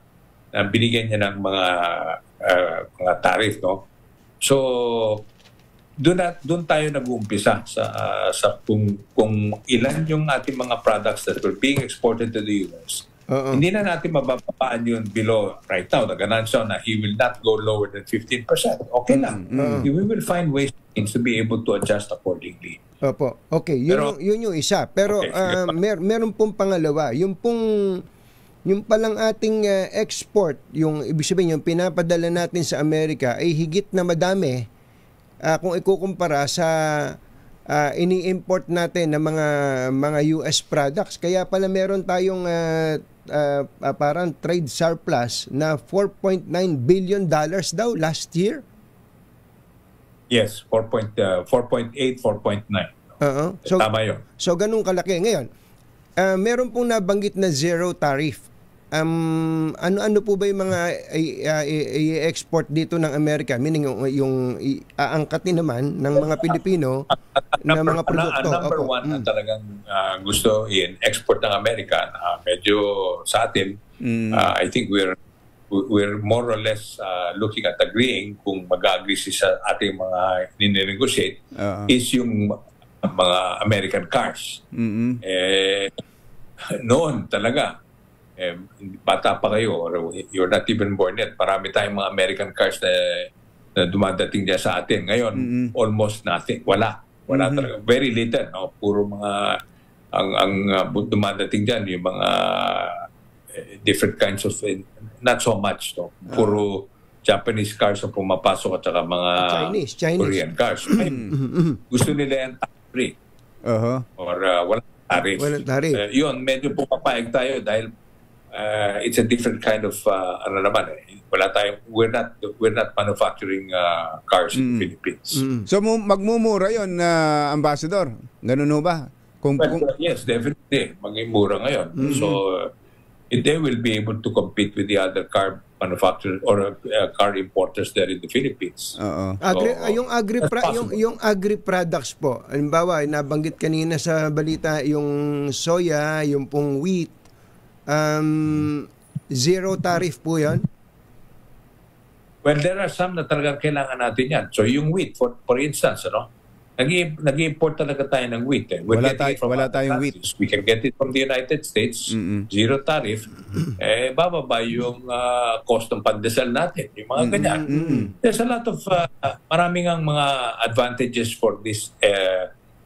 na binigyan niya ng mga tarif. No? So, doon tayo nag-uumpisa sa kung ilan yung ating mga products that were being exported to the US. Hindi na natin mababaan yun below right now. Nag-announce na he will not go lower than 15%. Okay lang. We will find ways to be able to adjust accordingly. Opo. Okay. Yun yung isa. Pero okay, meron pong pangalawa. Yung palang ating export, yung ibig sabihin yung pinapadala natin sa Amerika ay higit na madami kung ikukumpara sa ini-import natin ng mga US products. Kaya pala meron tayong parang trade surplus na $4.9 billion daw last year. Yes, 4.8, 4.9. So, tama yun. So ganun kalaki. Ngayon, meron pong nabanggit na zero tariff. Ano po ba yung mga i-export dito ng Amerika? Meaning yung aangkatin naman ng mga Pilipino na mga produkto. Number one na talagang gusto in-export ng Amerika, medyo sa atin, I think we're more or less looking at agreeing kung mag-agree sa ating mga nine-negotiate is yung mga American cars. Noon talaga, bata pa kayo or you're not even born yet, marami tayong mga American cars na dumadating dyan sa atin. Ngayon, almost nothing. Wala. Wala talaga. Very little. No? Puro mga, ang dumadating dyan, yung mga different kinds of, not so much. No? Puro Japanese cars ang pumapasok at saka mga Chinese. Korean cars. Ay, gusto nila yan tax-free. Or walang tarif. Walang tarif. Yun, medyo pumapayag tayo dahil it's a different kind of we're not manufacturing cars in the Philippines. So magmumura 'yon, Ambassador. Ganun ho ba? Yes, definitely. Maging mura ngayon. So they will be able to compete with the other car manufacturers or car importers there in the Philippines. Yung agri products po. Halimbawa, nabanggit kanina sa balita yung soya, yung pong wheat. Zero tariff po yan? Well, there are some na talagang kailangan natin yan. So yung wheat, for instance, nag-import talaga tayo ng wheat. Wala tayong wheat. We can get it from the United States, zero tariff. Bababa yung cost ng pandesal natin, yung mga ganyan. There's a lot of, maraming ang mga advantages for this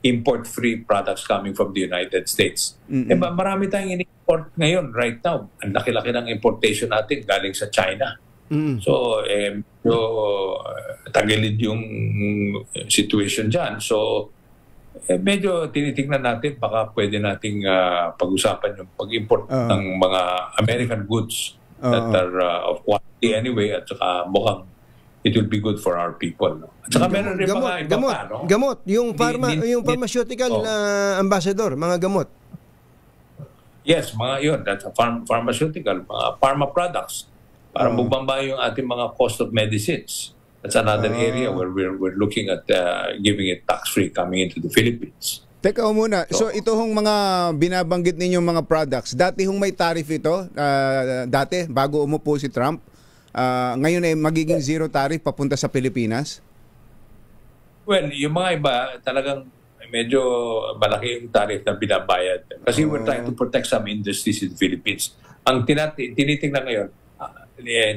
import-free products coming from the United States. Marami tayong in-import ngayon, right now. Ang laki-laki ng importation natin galing sa China. So, tagilid yung situation dyan. So, medyo tinitingnan natin, baka pwede nating pag-usapan yung pag-import ng mga American goods that are of quality anyway, at saka mukhang it will be good for our people. At saka meron rin mga iba pa, no? Gamot, yung pharmaceutical ambassador, mga gamot. Yes, mga yun. That's a pharmaceutical, mga pharma products. Para bumaba yung ating mga cost of medicines. That's another area where we're looking at giving it tax-free coming into the Philippines. Teka muna, so ito hong mga binabanggit ninyong mga products, dati hong may tariff ito, dati, bago umupo si Trump, ngayon ay magiging zero tariff papunta sa Pilipinas? Well, yung mga iba, talagang medyo malaki yung tariff na binabayad. Kasi we're trying to protect some industries in the Philippines. Ang tinitingnan ngayon,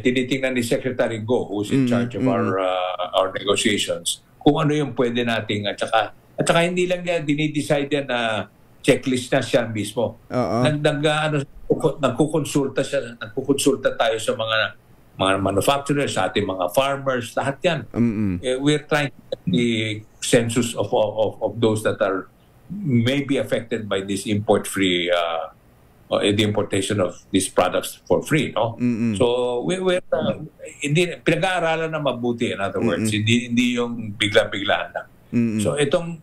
tinitingnan ni Secretary Go, who's in charge of our negotiations, kung ano yung pwede nating, at saka hindi lang niya dinidecide yan na checklist na siya mismo. Nagkukonsulta tayo sa mga manufacturers, sa ating mga farmers, lahat yan. We're trying to get the census of those that are maybe affected by this import-free the importation of these products for free, no? So we're pinag-aaralan na mabuti, in other words, hindi yung bigla-biglaan lang. So itong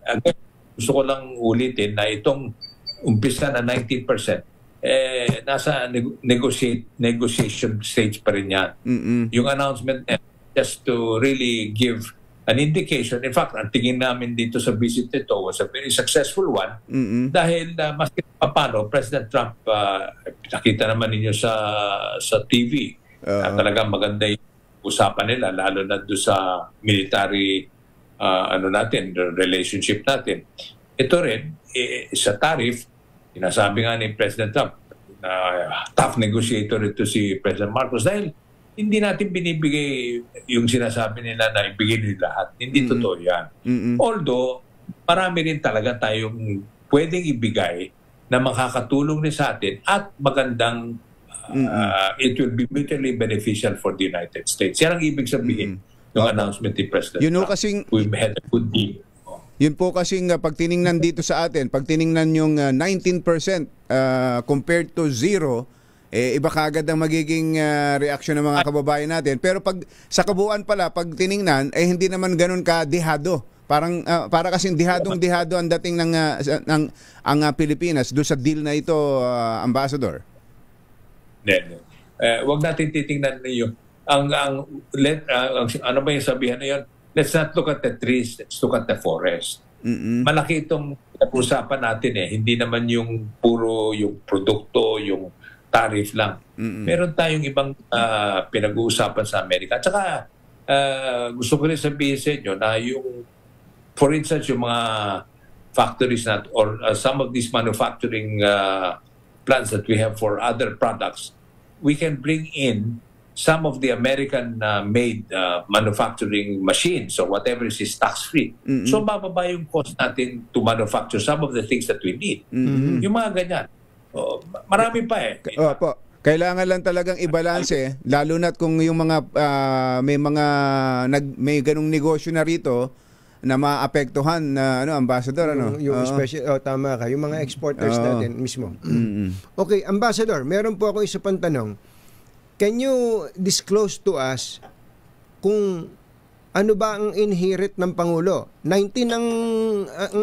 gusto ko lang ulitin na itong umpisa na 19%, nasa negotiation stage pa rin yan. Yung announcement just to really give an indication. In fact, ang tingin namin dito sa visit nito was a very successful one dahil maski paano, President Trump, nakita naman ninyo sa TV, talagang maganda yung usapan nila, lalo na doon sa military relationship natin. Ito rin, sa tariff, sinasabi nga ni President Trump na tough negotiator ito si President Marcos dahil hindi natin binibigay yung sinasabi nila na ibigay nila lahat. Hindi totoo yan. Although, marami rin talaga tayong pwedeng ibigay na makakatulong rin sa atin at magandang it will be mutually beneficial for the United States. Yan ang ibig sabihin ng announcement ni President Trump. We've had a good deal. Yun po kasing pag tiningnan dito sa atin, pag tiningnan yung 19% compared to zero, iba kagad ang magiging reaksyon ng mga kababayan natin. Pero pag sa kabuuan pala, pag tiningnan, hindi naman ganun ka-dihado. Para kasing dihadong-dihado ang dating ang Pilipinas doon sa deal na ito, Ambassador. Wag natin titingnan niyo. Ano ba yung sabihan na yun? Let's not look at the trees, let's look at the forest. Malaki itong usapan natin Hindi naman yung puro yung produkto, yung tariff lang. Meron tayong ibang pinag-uusapan sa Amerika. At saka, gusto ko rin sabihin sa inyo na yung, for instance, yung mga factories or some of these manufacturing plants that we have for other products, we can bring in some of the American made manufacturing machines or whatever is tax-free. So bababa yung cost natin to manufacture some of the things that we need. Yung mga ganyan. Marami pa eh. Opo. Kailangan lang talagang i-balance lalo na't kung yung mga may ganung negosyo na rito na maapektuhan na ambassador yung special tama ka, yung mga exporters natin mismo. Okay, ambassador, meron po ako isa pang tanong. Can you disclose to us kung ano ba ang inherit ng Pangulo? 19 ang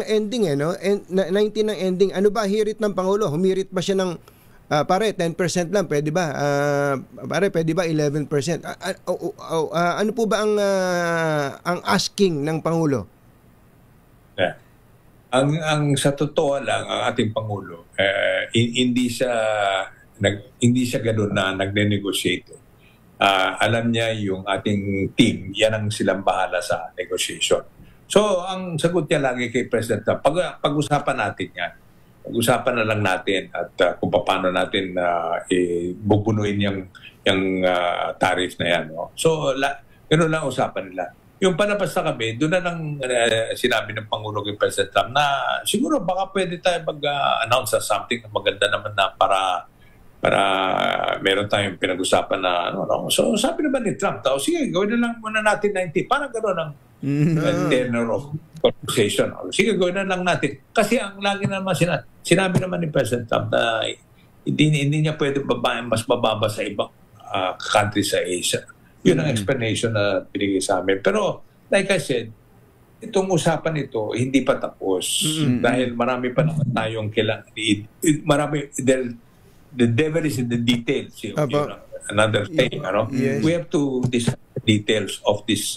ending 19 ang ending. Ano ba hirit ng Pangulo? Humirit ba siya ng pare 10% lang, pwede ba? Pare pwede ba 11%? Ano po ba ang asking ng Pangulo? Yeah. Ang sa totoo lang ang ating Pangulo, hindi siya ganoon na nagne-negotiate. Alam niya yung ating team, yan ang silang bahala sa negotiation. So, ang sagot niya lagi kay President Trump, pag-usapan natin yan. Pag-usapan na lang natin at kung paano natin bubunuin yung tariff na yan. No? So, ganoon lang usapan nila. Yung palabas na kami, doon na lang sinabi ng Pangulo kay President Trump na siguro baka pwede tayo mag-announce something na maganda naman na para meron tayong pinag-usapan na So sabi naman ni Trump, sige, gawin na lang muna natin 90. Parang gano'n ang tenor of conversation. Sige, gawin na lang natin. Kasi ang lagi naman sinabi naman ni President Trump na hindi niya pwede mas mababa sa ibang country sa Asia. Yun ang explanation na binigay sa amin. Pero like I said, itong usapan ito hindi pa tapos. Dahil marami pa naman tayong kailangan. The devil is in the details. Another thing, yes. We have to discuss the details of this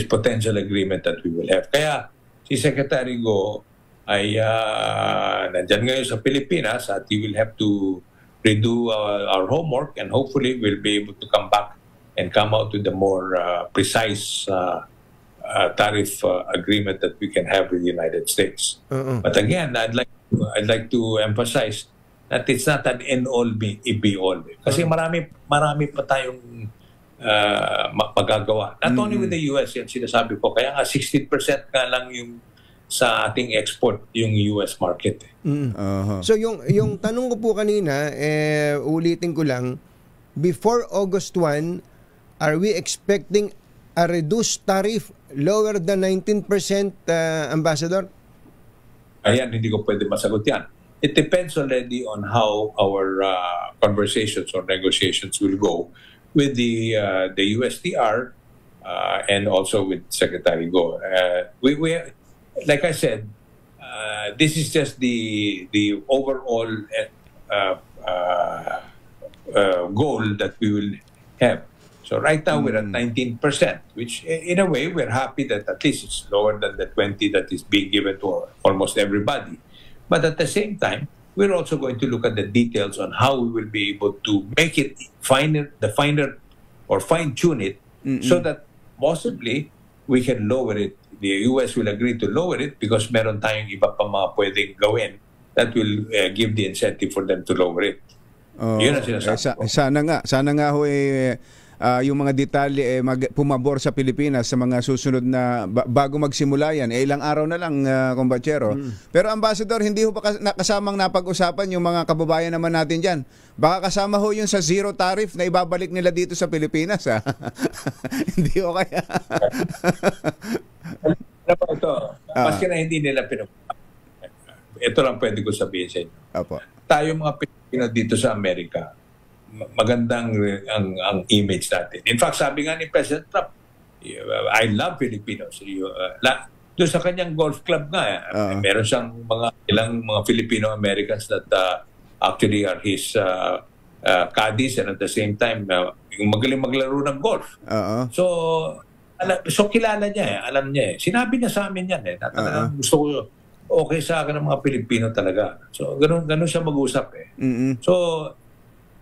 potential agreement that we will have. Kaya si Secretary Go ay nandyan ngayon sa Pilipinas at he will have to redo our homework and hopefully we'll be able to come back and come out with a more precise tariff agreement that we can have with the United States. But again, I'd like to emphasize that it's not an end-all, be-all. Kasi marami pa tayong magagawa. Not only with the US, yan sinasabi ko. Kaya nga 16% nga lang yung sa ating export, yung US market. So yung tanong ko po kanina, ulitin ko lang, before August 1, are we expecting a reduced tariff lower than 19%, Ambassador? Ayan, hindi ko pwede masagot yan. It depends already on how our conversations or negotiations will go with the USTR and also with Secretary Go. We like I said, this is just the overall goal that we will have. So right now we're at 19%, which in a way we're happy that at least it's lower than the 20 that is being given to almost everybody. But at the same time, we're also going to look at the details on how we will be able to make it finer or fine-tune it so that possibly we can lower it. The US will agree to lower it because meron tayong iba pa mga pwedeng gawin that will give the incentive for them to lower it. Yun ang sinasabi ko. Sana nga ho yung mga detalye pumabor sa Pilipinas sa mga susunod na bago magsimula yan. Ilang araw na lang, kumbachero. Pero Ambassador, hindi ho ba kasamang napag-usapan yung mga kababayan naman natin dyan? Baka kasama ho yung sa zero tariff na ibabalik nila dito sa Pilipinas. Hindi ho kaya? Ito, maski na hindi nila ito lang pwede ko sabihin sa inyo. Apo. Tayo mga Pilipino dito sa Amerika, magandang ang image natin. In fact, sabi nga ni President Trump, I love Filipinos. Doon sa kanyang golf club nga, meron siyang ilang mga Filipino-Americans that actually are his caddies and at the same time, yung magaling maglaro ng golf. So kilala niya alam niya Sinabi niya sa amin yan gusto ko, okay sa akin ng mga Pilipino talaga. So ganun siya mag-usap So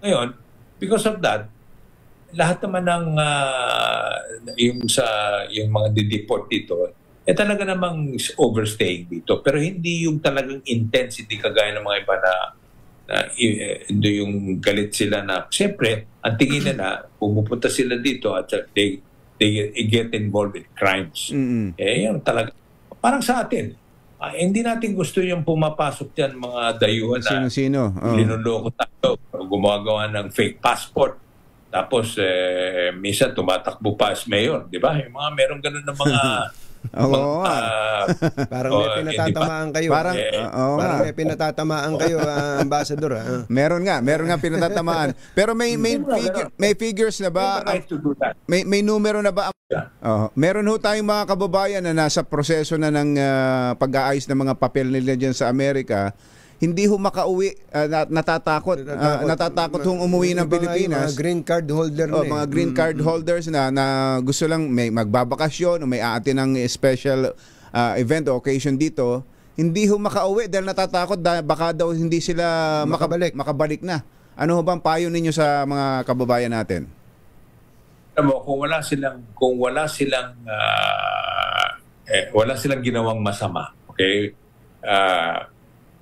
ngayon, because of that, lahat naman ng yung mga dideport dito, talaga namang overstaying dito. Pero hindi yung talagang intensity kagaya ng mga iba yung galit sila na siyempre ang tingin nila pumupunta sila dito at they get involved in crimes. Yun talaga parang sa atin. Hindi natin gusto yung pumapasok dyan mga dayuhan na sino-sino. linuloko tayo, gumagawa ng fake passport. Tapos minsan tumatakbo pa as mayor, di ba? Yung mga meron ganun ng mga parang may pinatatamaan kayo. Parang may pinatatamaan kayo, Ambassador. Meron nga pinatatamaan. Pero may figures na ba? May numero na ba? Meron ho tayong mga kababayan na nasa proseso na ng pag-aayos ng mga papel nila dyan sa Amerika. Hindi ho makauwi, natatakot hong umuwi ng Pilipinas. Mga green card holder na mga green card holders na gusto lang may magbabakasyon o may aatin ng special event o occasion dito, hindi ho makauwi dahil natatakot baka daw hindi sila makabalik na. Ano ho bang payo ninyo sa mga kababayan natin? Kung wala silang ginawang masama, okay?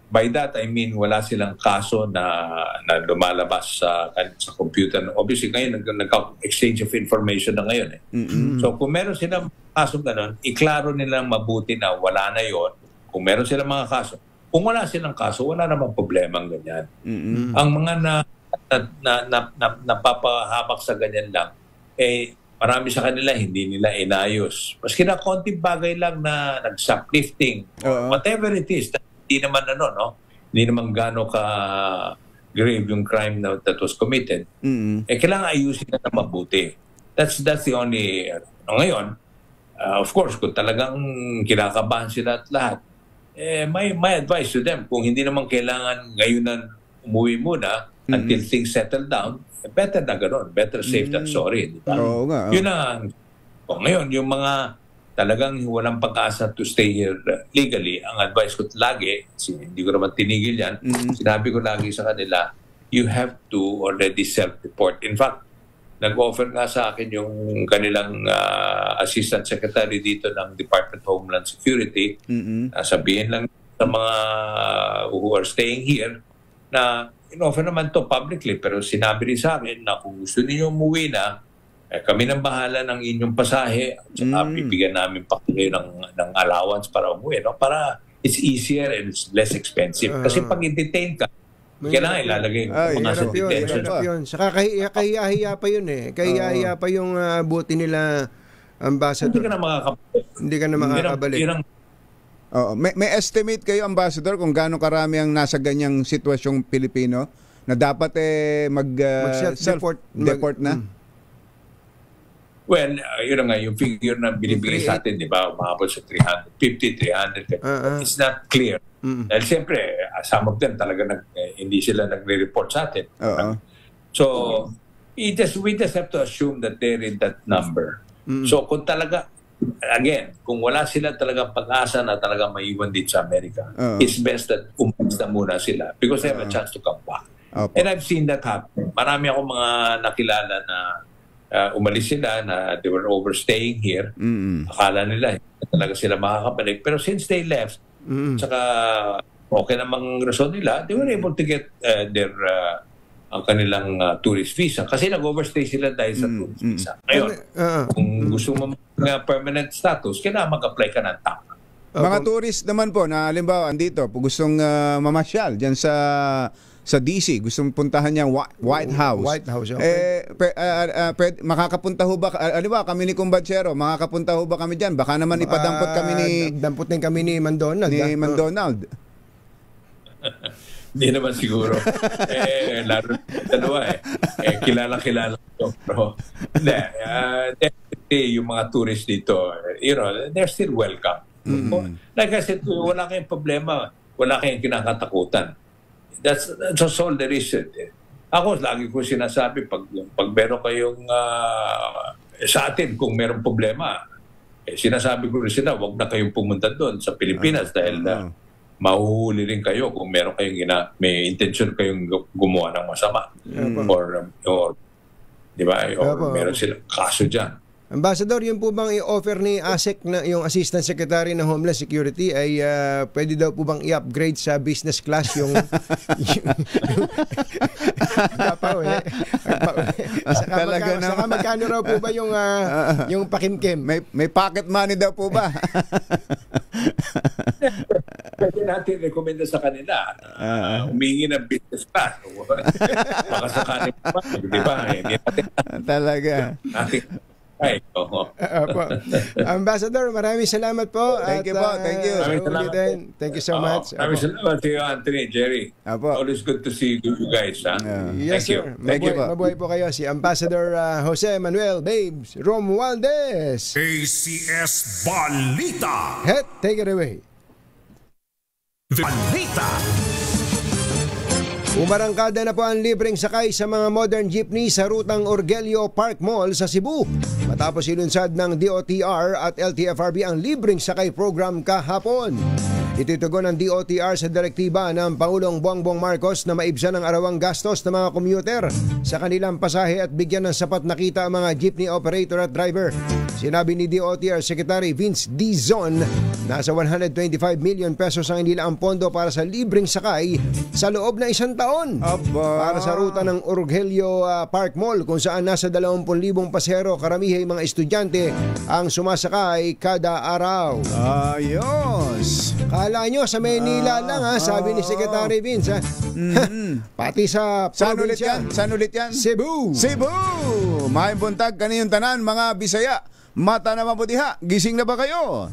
By that, I mean, wala silang kaso na lumalabas sa computer. Obviously, ngayon, nag-exchange of information na ngayon. So, kung meron silang kaso gano'n, iklaro nilang mabuti na wala na yon. Kung meron silang mga kaso. Kung wala silang kaso, wala namang problema ng ganyan. Ang mga napapahamak sa ganyan lang, marami sa kanila hindi nila inayos. Maski na konting bagay lang na nag-shoplifting, whatever it is, hindi naman hindi naman gaano ka grave yung crime that was committed. Kailangan ayusin na mabuti. That's the only ngayon, of course, kung talagang kinakabahan sila at lahat, my advice to them, kung hindi naman kailangan ngayon na umuwi muna until things settle down, better na gano'n. Better safe than sorry. Diba? Yun ang ngayon, yung mga talagang walang pag-asa to stay here legally, ang advice ko lagi, hindi ko naman tinigil yan, sinabi ko lagi sa kanila, you have to already self-report. In fact, nag-offer nga sa akin yung kanilang assistant secretary dito ng Department of Homeland Security, sabihin lang sa mga who are staying here na in-offer naman to publicly, pero sinabi rin sa akin na kung gusto niyo umuwi na, kami nang bahala ng inyong pasahe at saka bibigyan namin pa kayo ng allowance para umuwi. Para it's easier and it's less expensive. Kasi pag i-detain ka, kailangan ilalagay mga sa detention. Saka kahiya pa yun Kahiya pa yung buti nila, Ambassador. Hindi ka na makakabalik. May estimate kayo, Ambassador, kung gaano karami ang nasa ganyang sitwasyong Pilipino na dapat self-deport na? Well, yun nga, yung figure na binibigay sa atin, di ba, umabot sa 350, 300. It's not clear. Dahil siyempre, some of them talaga hindi sila nagre-report sa atin. So, we just have to assume that they're in that number. So, kung talaga, again, kung wala sila talagang pag-asa na talaga maiwan din sa Amerika, it's best that umalis na muna sila because they have a chance to come back. And I've seen that happen. Marami akong mga nakilala na umalis sila na they were overstaying here. Akala nila talaga sila makakabalik. Pero since they left, saka okay namang rason nila, they were able to get ang kanilang tourist visa. Kasi nag-overstay sila dahil sa tourist visa. Ngayon, kung gusto mo permanent status, kailangan mag-apply ka ng TAP. Mga tourist naman po na halimbawa andito, gustong mamasyal dyan sa DC, gustong puntahan niya White House. Makakapunta ho ba, aliwa kami ni Kumbatsero, makakapunta ho ba kami diyan? Baka naman ipadampot kami damputin kami ni Mandonald. Mandonald. Hindi naman siguro. Laro dalawa kilala ko. Pero, definitely yung mga tourists dito, they're still welcome. Like I said, wala kayong problema, wala kayong kinakatakutan. That's all there is. Ako, lagi ko sinasabi, pag meron kayong, sa atin, kung meron problema, sinasabi ko rin sila, huwag na kayong pumunta doon sa Pilipinas dahil mahuhuli rin kayo kung meron kayong may intention kayong gumawa ng masama. Or di ba? Or meron silang kaso dyan. Ambassador, yun po bang i-offer ni ASEC na yung Assistant Secretary ng Homeland Security ay pwede daw po bang i-upgrade sa business class yung saka magkano raw po ba yung pakimkim? May pocket money daw po ba? Pwede natin rekomenda sa kanila humingi ng business class. Baka sakali pa, di ba? Hindi natin Talaga. ay, oo. Ambassador, maraming salamat po. Thank you po, thank you. Maraming salamat po. Thank you so much. Maraming salamat to you, Anthony, Jerry. Apo. Always good to see you guys. Yes, Thank you. sir. Thank you po. Mabuhay po kayo. Si Ambassador Jose Manuel Babes Romualdez. ACS Balita. Het, take it away. Balita. Umarangkada na po ang libreng sakay sa mga modern jeepney sa rutang Orgelio Park Mall sa Cebu. Matapos ilunsad ng DOTR at LTFRB ang libreng sakay program kahapon. Itutugon ng DOTR sa direktiba ng Pangulong Bongbong Marcos na maibsan ang arawang gastos ng mga commuter sa kanilang pasahe at bigyan ng sapat na kita ang mga jeepney operator at driver. Sinabi ni DOTR Secretary Vince Dizon na nasa 125 million pesos ang inilaang pondo para sa libreng sakay sa loob na isang taon. Para sa ruta ng Orgelio Park Mall kung saan nasa 20,000 pasahero, karamihan mga estudyante ang sumasakay kada araw. Ayos. Kala nyo sa Maynila lang sabi ni Secretary Vince pati sa Saan ulit probinsya. yan? Saan ulit yan? Cebu. Cebu! May buntag kaniyong tanan, mga Bisaya. Mata na mabutiha, gising na ba kayo?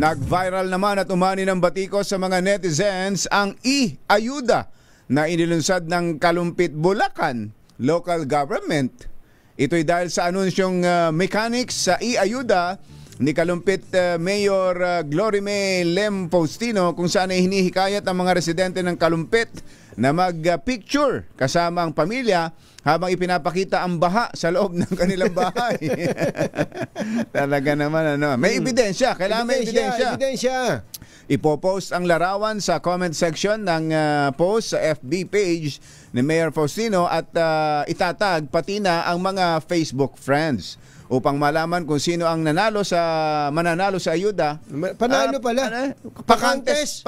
Nag-viral naman at umani ng batikos sa mga netizens ang e-ayuda na inilunsad ng Kalumpit, Bulacan local government. Ito'y dahil sa anunsyong mechanics sa e-ayuda ni Kalumpit Mayor Glorime Lem Faustino kung saan ay hinihikayat ang mga residente ng Kalumpit na mag-picture kasama ang pamilya habang ipinapakita ang baha sa loob ng kanilang bahay. Talaga naman may ebidensya, kailangan may ebidensya. Ipopost ang larawan sa comment section ng post sa FB page ni Mayor Faustino at itatag pati na ang mga Facebook friends upang malaman kung sino ang mananalo sa ayuda. Panalo pala. Pakantes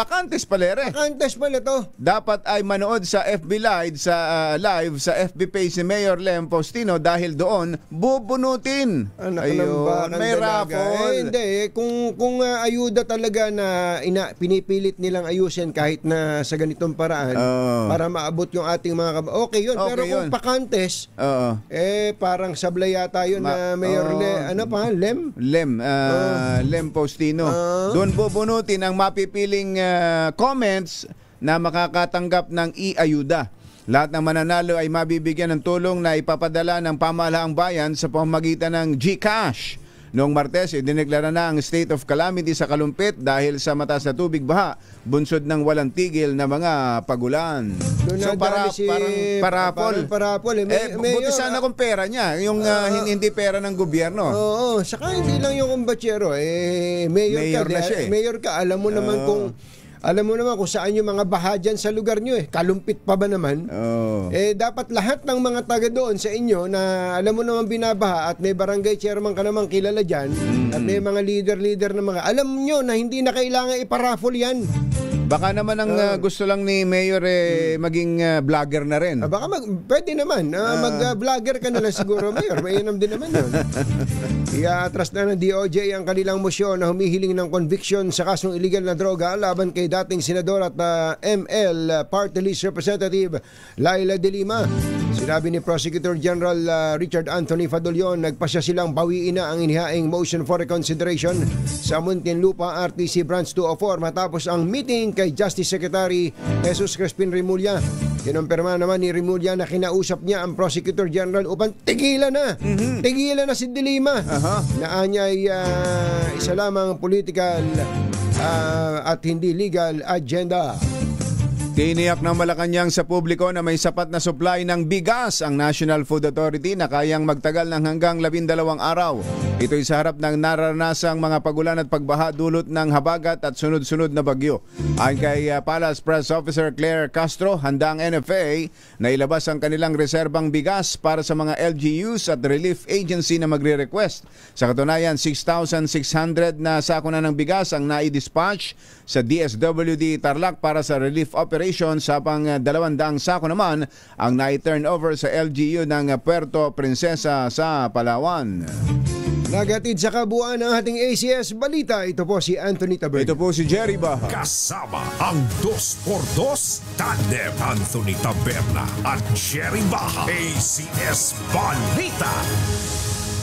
pala. Pakantes pala to. Dapat ay manood sa FB live sa FB page ni Mayor Lem Faustino dahil doon bubunutin. May raffle. Hindi kung ayuda talaga na pinipilit nilang ayusin kahit na sa ganitong paraan para maabot yung ating mga okay yun. Pero kung pakantes parang sablay yata yun na Mayor Lem? Lem Faustino. Doon bubunutin ang mapipiling comments na makakatanggap ng e-ayuda. Lahat ng mananalo ay mabibigyan ng tulong na ipapadala ng pamahalaang bayan sa pamamagitan ng GCash. Noong Martes, idineklara na ang state of calamity sa Kalumpit dahil sa mataas na tubig baha, bunsod ng walang tigil na mga pagulan. So parapol. Buti sana kung pera niya, yung hindi pera ng gobyerno. Oo, saka hindi lang yung kumbatsero. Mayor ka, alam mo naman kung saan yung mga baha dyan sa lugar nyo Kalumpit pa ba naman? Dapat lahat ng mga taga doon sa inyo na alam mo naman binabaha at may barangay chairman ka naman kilala dyan at may mga leader na mga alam nyo na hindi na kailangan iparaffle yan. Baka naman ang gusto lang ni Mayor maging vlogger na rin. Baka pwede naman. Mag-vlogger ka na lang siguro, Mayor. Mainam din naman yun. Iatras na ng DOJ ang kanilang mosyon na humihiling ng conviction sa kasong illegal na droga laban kay dating senador at ML Party List Representative Laila De Lima. Sinabi ni Prosecutor General Richard Anthony Fadolion, nagpasya silang bawiin na ang inihaing motion for reconsideration sa Muntinlupa RTC Branch 204 matapos ang meeting kay Justice Secretary Jesus Crispin Remulla. Kinumpirma naman ni Remulla na kinausap niya ang Prosecutor General upang tigilan na si De Lima. Na anya ay isa lamang political at hindi legal agenda. Tiniyak ng Malacanang sa publiko na may sapat na supply ng bigas ang National Food Authority na kayang magtagal ng hanggang 12 araw. Ito'y sa harap ng naranasang mga pagulan at pagbaha dulot ng habagat at sunod-sunod na bagyo. Ayon kay Palace Press Officer Claire Castro, handa ang NFA na ilabas ang kanilang reserbang bigas para sa mga LGUs at relief agency na magre-request. Sa katunayan, 6,600 na sako na ng bigas ang nai-dispatch sa DSWD Tarlac para sa relief operation, sapang 200 sako naman ang nai-turn over sa LGU ng Puerto Princesa sa Palawan. Nagatid sa kabuuan ng ating ACS Balita, ito po si Anthony Taberna. Ito po si Jerry Baha. Kasama ang 2x2 tandem Anthony Taberna at Jerry Baha. ACS Balita.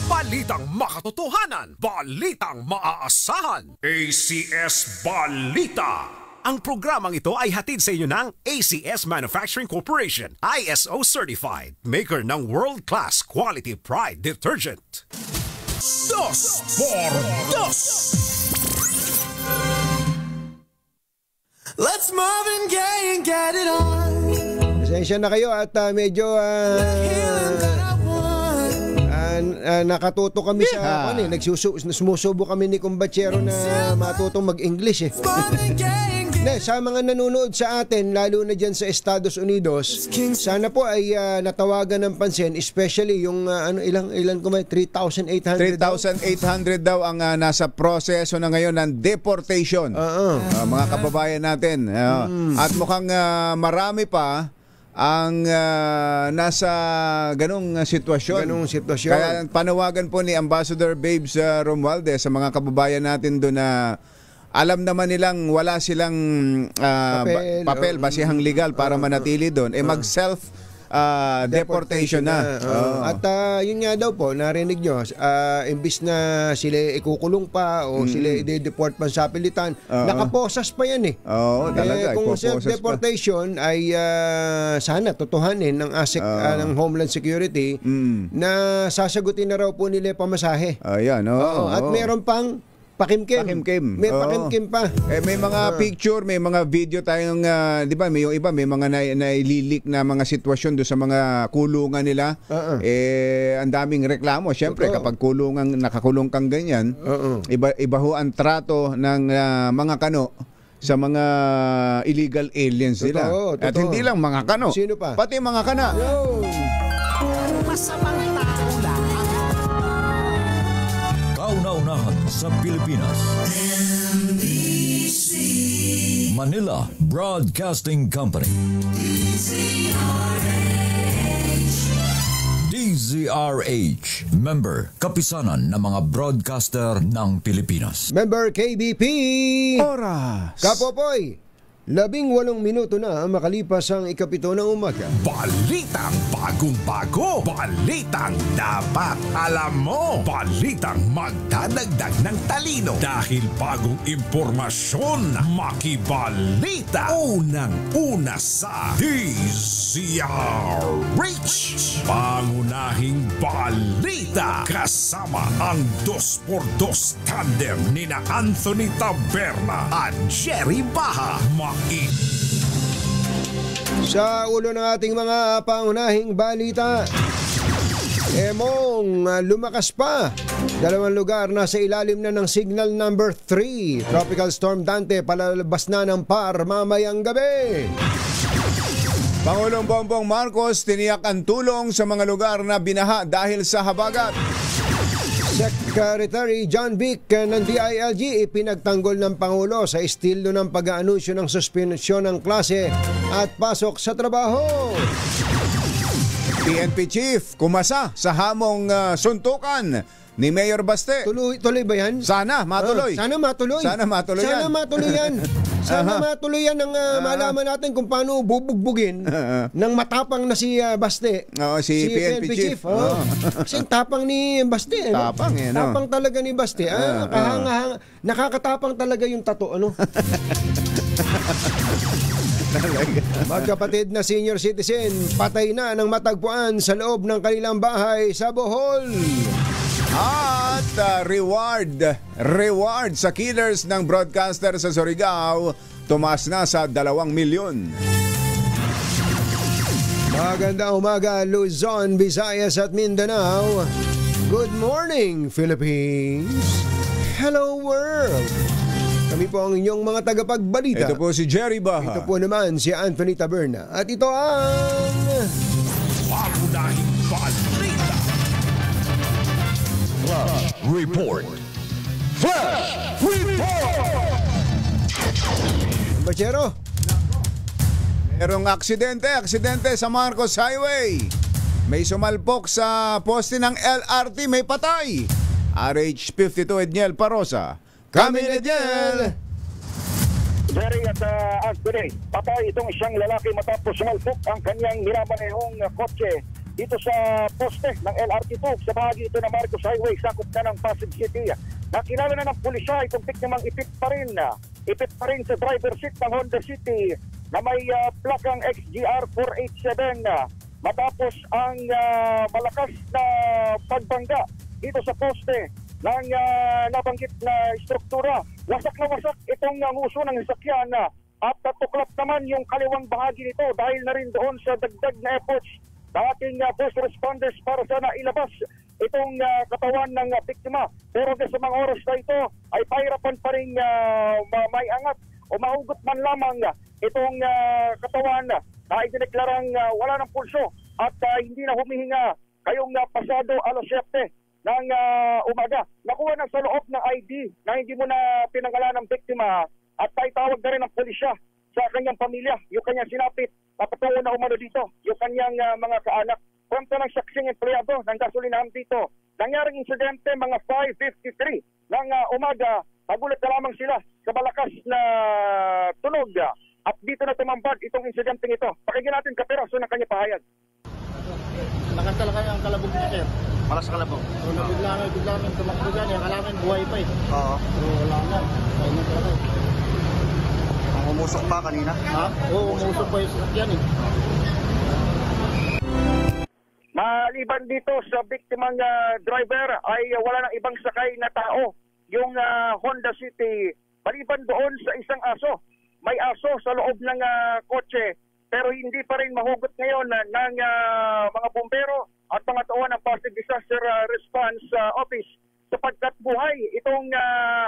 Balitang makatotohanan. Balitang maaasahan. ACS Balita. Ang programang ito ay hatid sa inyo ng ACS Manufacturing Corporation, ISO certified, maker ng world-class quality pride detergent. 2x2. Let's move and get it on. Pasensya na kayo at medyo nakatuto kami sa sumusubo kami ni Kumbachero na matutong mag-English sa mga nanonood sa atin, lalo na dyan sa Estados Unidos, sana po ay natawagan ng pansin, especially yung ilan ko may 3,800 daw ang nasa proseso na ngayon ng deportation. Mga kababayan natin. At mukhang marami pa ang nasa ganung sitwasyon. Kaya panawagan po ni Ambassador Babes Romualdez sa mga kababayan natin doon na alam naman nilang wala silang papel, basihang legal para manatili doon. Mag-self deportation na. At yun nga daw po, narinig nyo, imbis na sila ikukulong pa o sila i-deport pa sa pilitan, nakaposas pa yan talaga. Kung self-deportation ay sana totohanin ng ASEC ng Homeland Security na sasagutin na raw po nila pamasahe. At meron pang pakimkim. May pakimkim pa. May mga picture, may mga video tayong, di ba, may yung iba, may mga naililik na mga sitwasyon doon sa mga kulungan nila. Ang daming reklamo. Siyempre, kapag nakakulong kang ganyan, iba ho ang trato ng mga kano sa mga illegal aliens nila. At hindi lang mga kano. Sino pa? Pati mga kana. Masamang tao lang. Kauna-unahan sa Pilipinas. NBC Manila Broadcasting Company. DZRH. Member, kapisanan ng mga broadcaster ng Pilipinas. Member KBP. Oras. Kapopoy. 18 minuto na ang makalipas ang 7 ng umaga. Balitang bagong-bago. Balitang dapat alam mo. Balitang magdadagdag ng talino. Dahil bagong impormasyon, makibalita. Unang-una sa DZRH. Pangunahing balita. Kasama ang 2x2 tandem nina Anthony Taberna at Jerry Baha. Sa ulo ng ating mga pangunahing balita, lumakas pa. 2 lugar na sa ilalim na ng signal number 3. Tropical Storm Dante palalabas na ng PAR mamayang gabi. Pangulong Bongbong Marcos tiniyak ang tulong sa mga lugar na binaha dahil sa habagat. Secretary John Vic ng DILG ipinagtanggol ng Pangulo sa estilo ng pag-aanunsyo ng suspensyon ng klase at pasok sa trabaho. PNP Chief kumasa sa hamong suntukan ni Mayor Baste. Tuloy ba yan? Sana matuloy. Sana matuloy yan. Sana matuloy yan ang malaman natin kung paano bubugbugin ng matapang na si Baste. Si PNP Chief. Kasi tapang ni Baste. Tapang Tapang talaga ni Baste. Nakakatapang talaga yung tato. Magkapatid na senior citizen patay na ng matagpuan sa loob ng kanilang bahay sa Bohol. At reward sa killers ng broadcaster sa Surigao tumaas na sa 2 milyon. Magandang umaga, Luzon, Visayas at Mindanao. Good morning, Philippines. Hello, world. Kami po ang inyong mga tagapagbalita. Ito po si Jerry Baha. Ito po naman si Anthony Taberna. At ito ang... Pangunahing balita. Report. Flash Report! Bachero. Merong aksidente sa Marcos Highway. May sumalpok sa poste ng LRT, may patay. RH52 Edniel Parosa. Kami Edniel! Jerry at Anthony, patay itong isang lalaki matapos sumalpok ang kanyang minamanehong kotse dito sa poste ng LRT2 sa bahagi ito ng Marcos Highway, sakop na ng Pasig City. Nakilala na ng pulisya itong biktimang ipit pa rin sa driver seat ng Honda City na may plakang XGR 487 matapos ang malakas na pagbangga dito sa poste ng nabanggit na struktura. Wasak na wasak itong nguso ng sasakyan at tuklap naman yung kaliwang bahagi nito dahil na rin doon sa dagdag na efforts ng ating first responders para sana ilabas itong katawan ng biktima. Pero sa mga oras na ito ay pahirapan pa rin may angat o mahugot man lamang itong katawan na idineklarang wala ng pulso at hindi na humihinga kayong pasado alas 7 ng umaga. Nakuha na sa loob ng ID na hindi mo na pinanggalan ng biktima at tawag na rin ng pulisya sa kanyang pamilya, yung kanyang sinapit, papatungo na umano dito, yung kanyang mga kaanak. Kwento ng saksing empleyado ng gasolinahan dito. Nangyaring insidente mga 5:53 ng umaga, nagulat na lamang sila sa malakas na tunog at dito na tumambad itong insidente ito. Pakinggan natin kaperaso ng kanyang pahayag. Nakantala kayo ang kalabog niya, sir. Para sa kalabog. So, bigla namin tumakbo dyan. Yung kalamin, buhay pa eh. Oo. So, wala na. Kaya na talaga. Umusok pa kanina? Ha? Oo, umusok pa yung sakyan eh. Maliban dito sa biktimang driver ay wala nang ibang sakay na tao. Yung Honda City, maliban doon sa isang aso. May aso sa loob ng kotse. Pero hindi pa rin mahugot ngayon ng mga bumbero at mga tauhan ng Pasig Disaster Response Office sapagkat buhay itong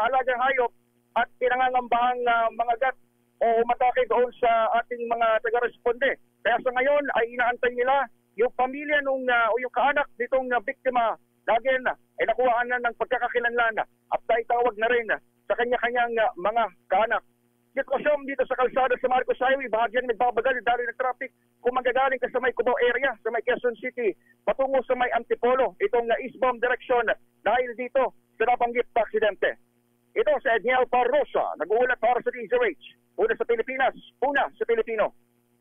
alagang hayop at pinangangambahang mga gat o umatake doon sa ating mga taga-responde. Kaya sa ngayon ay inaantay nila yung pamilya o yung kaanak nitong biktima lagi ay nakuhaan na ng pagkakakilanlan at tawag na rin sa kanya-kanyang mga kaanak. Sitwasyon dito sa kalsada sa Marcos Highway, bahagyang nagbabagal dahil ng traffic kung magagaling ka sa may Cubao area, sa may Quezon City, patungo sa may Antipolo, itong eastbound direction dahil dito sa nabanggit na aksidente. Ito sa Edniel Parrosa, nag-uulat para sa DZRH. Una sa Pilipinas, una sa Pilipino.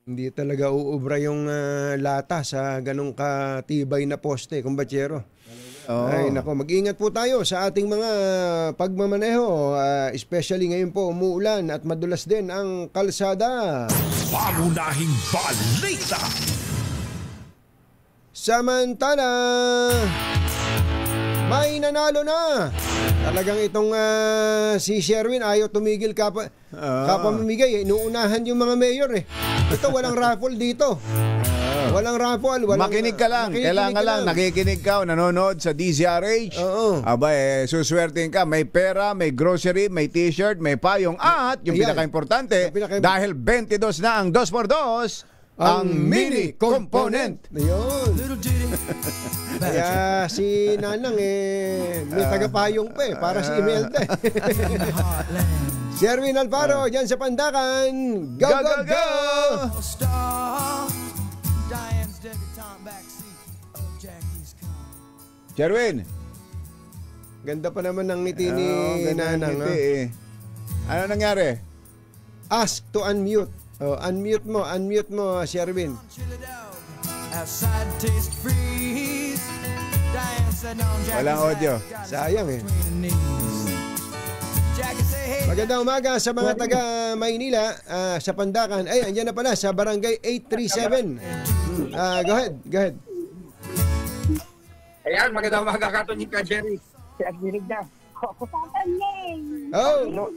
Hindi talaga uubra yung lata sa ganong katibay na poste, kumbachero. Ay nako, mag-ingat po tayo sa ating mga pagmamaneho, especially ngayon po umuulan at madulas din ang kalsada. Pangunahing balita. Samantala, may nanalo na. Talagang itong si Sherwin ayaw tumigil kapamimigay. Inuunahan yung mga mayor eh. Ito walang raffle dito. Walang raffle. Makinig ka lang. Kailangan lang. Nakikinig ka o nanonood sa DZRH. Aba suswertein ka. May pera, may grocery, may t-shirt, may payong at yung pinaka-importante, dahil 22 na ang 2x2, ang mini component. Ayun. Kaya si Nanang may tagapayong pa para si Imelda. Sherwin Alvaro, dyan sa Pandakan. Go, go, go! Sherwin. Ganda pa naman ng ngiti ni Nanang. Ano nangyari? Ask to unmute. Unmute mo, Sherwin. Walang audio. Sayang eh. Magandang umaga sa mga taga Maynila, sa Pandakan. Ay, andyan na pala sa Barangay 837. Go ahead. Ayan, magandang umaga ka to ni Jerry. Si Agdinig na. Oh!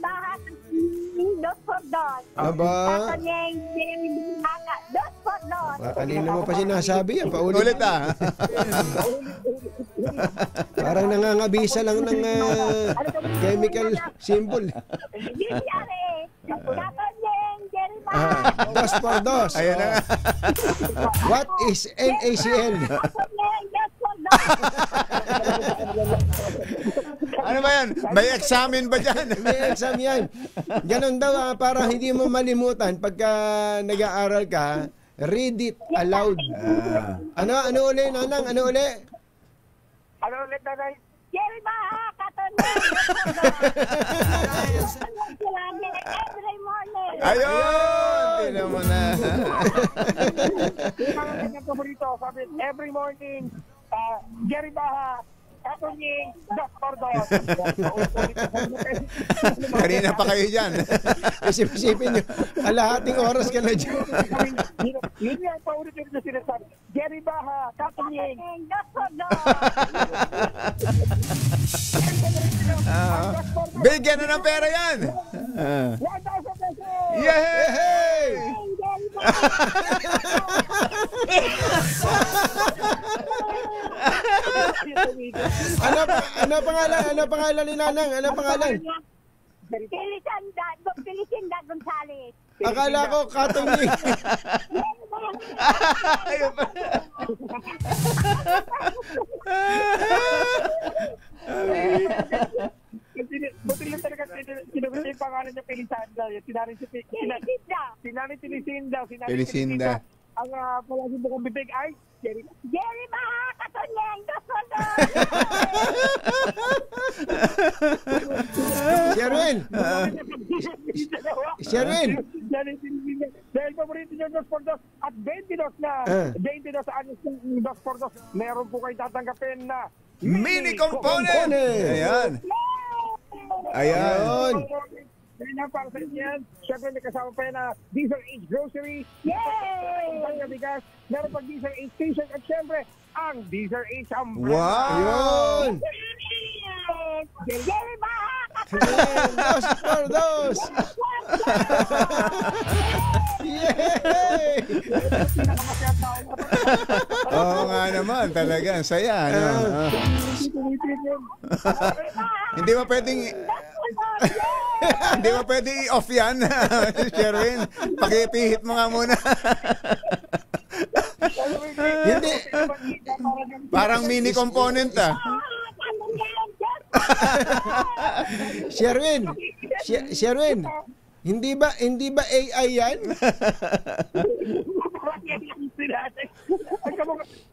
dos por dos. Aba. Katonyeng Jerry Bahaka, dos por dos. Kanina mo pa sinasabi yan. Paulit. Ulit Parang nangangabisa lang ng chemical symbol. Jerry, Katonyeng Jerry Bahaka. Dos por dos. Ayan na. What is NaCl? Katonyeng dos por dos. Ano ba yan? May examen ba dyan? May exam yan. Ganon daw para hindi mo malimutan pagka nag-aaral ka, read it aloud. Ano uli, Nanang? Ano uli? Ano ulit na rin? Jerry Bahaka, Katonyeng dos por dos. Every morning. Ayun! Tignan mo na. Yung mga kanyang paborito, sabi, every morning, Jerry Baha, Katonyeng, dos por dos. Kanina pa kayo dyan. Isip-isipin nyo, kalahating oras ka na dyan. Yun yung paulit-ulit na sinasabi. Jerry Baha, Katonyeng, Dos por dos. Bigyan na ng pera yan. 1,000 pesos! Yay! Ano pangalan ni Nanang? Ano pangalan? Felicinda Gonzales. Akala ko Katonyeng. Ayun pa. Buti lang talaga sinabi yung pangalan niya Felicanda. Sinabi Felicinda. Felicinda. Ang palagi bukang bibig ay Jerry Baha, Katonyeng, dos por dos. Sherwin. Dahil paborito niyo dos por dos at 22 na 22 anos ng dos por dos, meron po kayo tatanggapin na Mini component! Ayan. Ayan. Dahil na para sa inyo yan, syempre may kasama pa yan na Diesel Age Grocery. Yay! Bigas, meron pag Diesel Age Station at syempre ang Diesel Age Umbrella. Yun! Jerry Baha, Dos por dos! Yay! Oo nga naman, talaga. Ang saya, ano? Hindi ba pwedeng... Hindi ba pwedeng i-off yan, Sherwin? Pakipihit mo nga muna. Hindi. Parang mini component, ah. Sherwin, hindi ba AI yan?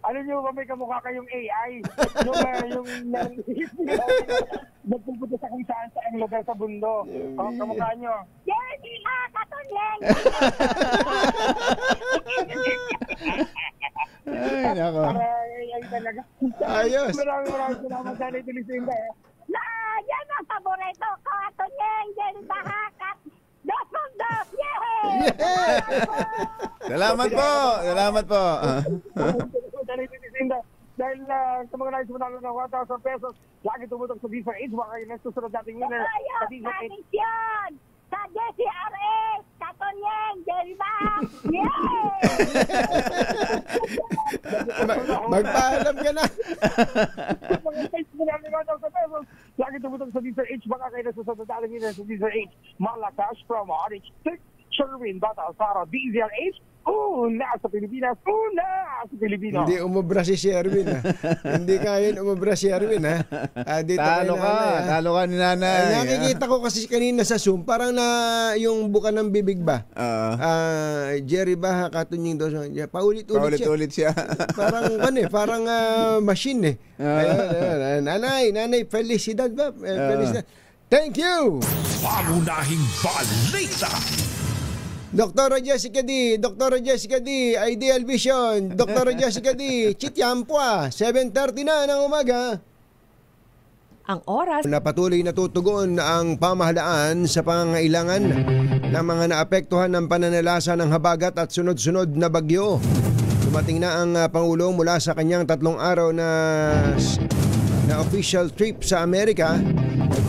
Ano nyo ba may kamukha kayong AI? Yung nagpupunta sa kung saan sa ang lugar sa bundo. Kamukha nyo. Jerry Baha, Katonyeng. Ay, nako. Ay, talaga. Ayos. Maraming salamat sa Felicinda. Yan ang paborito ko, Katonyeng, Jerry Baha, dos por dos. Yay! Salamat po. Salamat po. Dahil sa mga nais manalo ng 1,000 pesos, lagi tumutok sa Diesel Age. Baka yun ang susunod nating winner sa Diesel Age. Tradisyon sa DCRS, Katonyeng, Jerry Baha. Yay! Magpaalam ka na. Mga nais manalo ng 1,000 pesos, lagi tumutok sa Diesel Age. Baka kayo na susunod nating winner sa Diesel Age. Malakas from Orange Stick, Sherwin, Bata, Sara, Diesel Age. Una sa Pilipinas! Una sa Pilipinas! Hindi umubra si Sherwin, ha? Hindi kaya umubra si Sherwin, ha? Dito Talo ka. Talo ka ni Nanay. Nakikita ko kasi kanina sa Zoom, parang na yung buka ng bibig ba? Jerry Baha, Katonyeng dos. Paulit-ulit siya. Parang machine, eh. Ayun. Nanay, felicidad ba? Felicidad. Thank you! Pangunahing balita. Dr. Jessica D, Ideal Vision, Dr. Jessica D, Chitiampua, 7:30 na ng umaga. Ang oras. Napatuloy na tutugon ang pamahalaan sa pangangailangan ng mga naapektuhan ng pananalasa ng habagat at sunod-sunod na bagyo. Dumating na ang Pangulo mula sa kanyang 3 araw na official trip sa Amerika.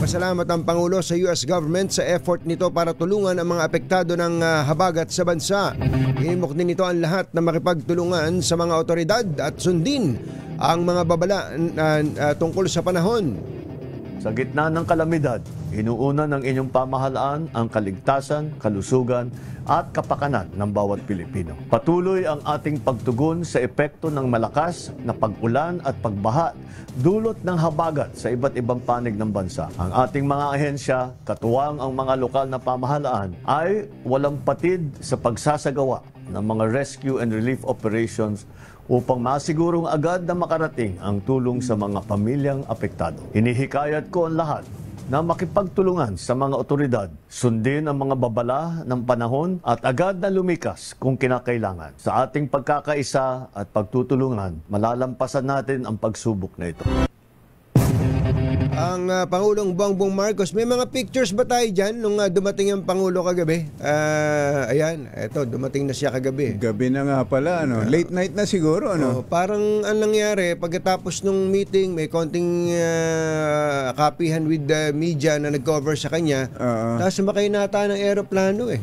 Nagpasalamat ang Pangulo sa US government sa effort nito para tulungan ang mga apektado ng habagat sa bansa. Hinimok din nito ang lahat na makipagtulungan sa mga otoridad at sundin ang mga babala tungkol sa panahon. Sa gitna ng kalamidad, inuuna ng inyong pamahalaan ang kaligtasan, kalusugan at kapakanan ng bawat Pilipino. Patuloy ang ating pagtugon sa epekto ng malakas na pag-ulan at pagbaha dulot ng habagat sa iba't ibang panig ng bansa. Ang ating mga ahensya, katuwang ang mga lokal na pamahalaan, ay walang patid sa pagsasagawa ng mga rescue and relief operations upang masigurong agad na makarating ang tulong sa mga pamilyang apektado. Inihikayat ko ang lahat na makipagtulungan sa mga otoridad, sundin ang mga babala ng panahon at agad na lumikas kung kinakailangan. Sa ating pagkakaisa at pagtutulungan, malalampasan natin ang pagsubok na ito. Ang Pangulong Bongbong Marcos, may mga pictures ba tayo dyan nung dumating ang Pangulo kagabi? Ayan, eto, dumating na siya kagabi. Gabi na nga pala, ano? Late night na siguro, ano? Parang ang nangyari, pagkatapos nung meeting, may konting kapihan with the media na nag-cover sa kanya. Tapos sumakay na ata ng aeroplano eh.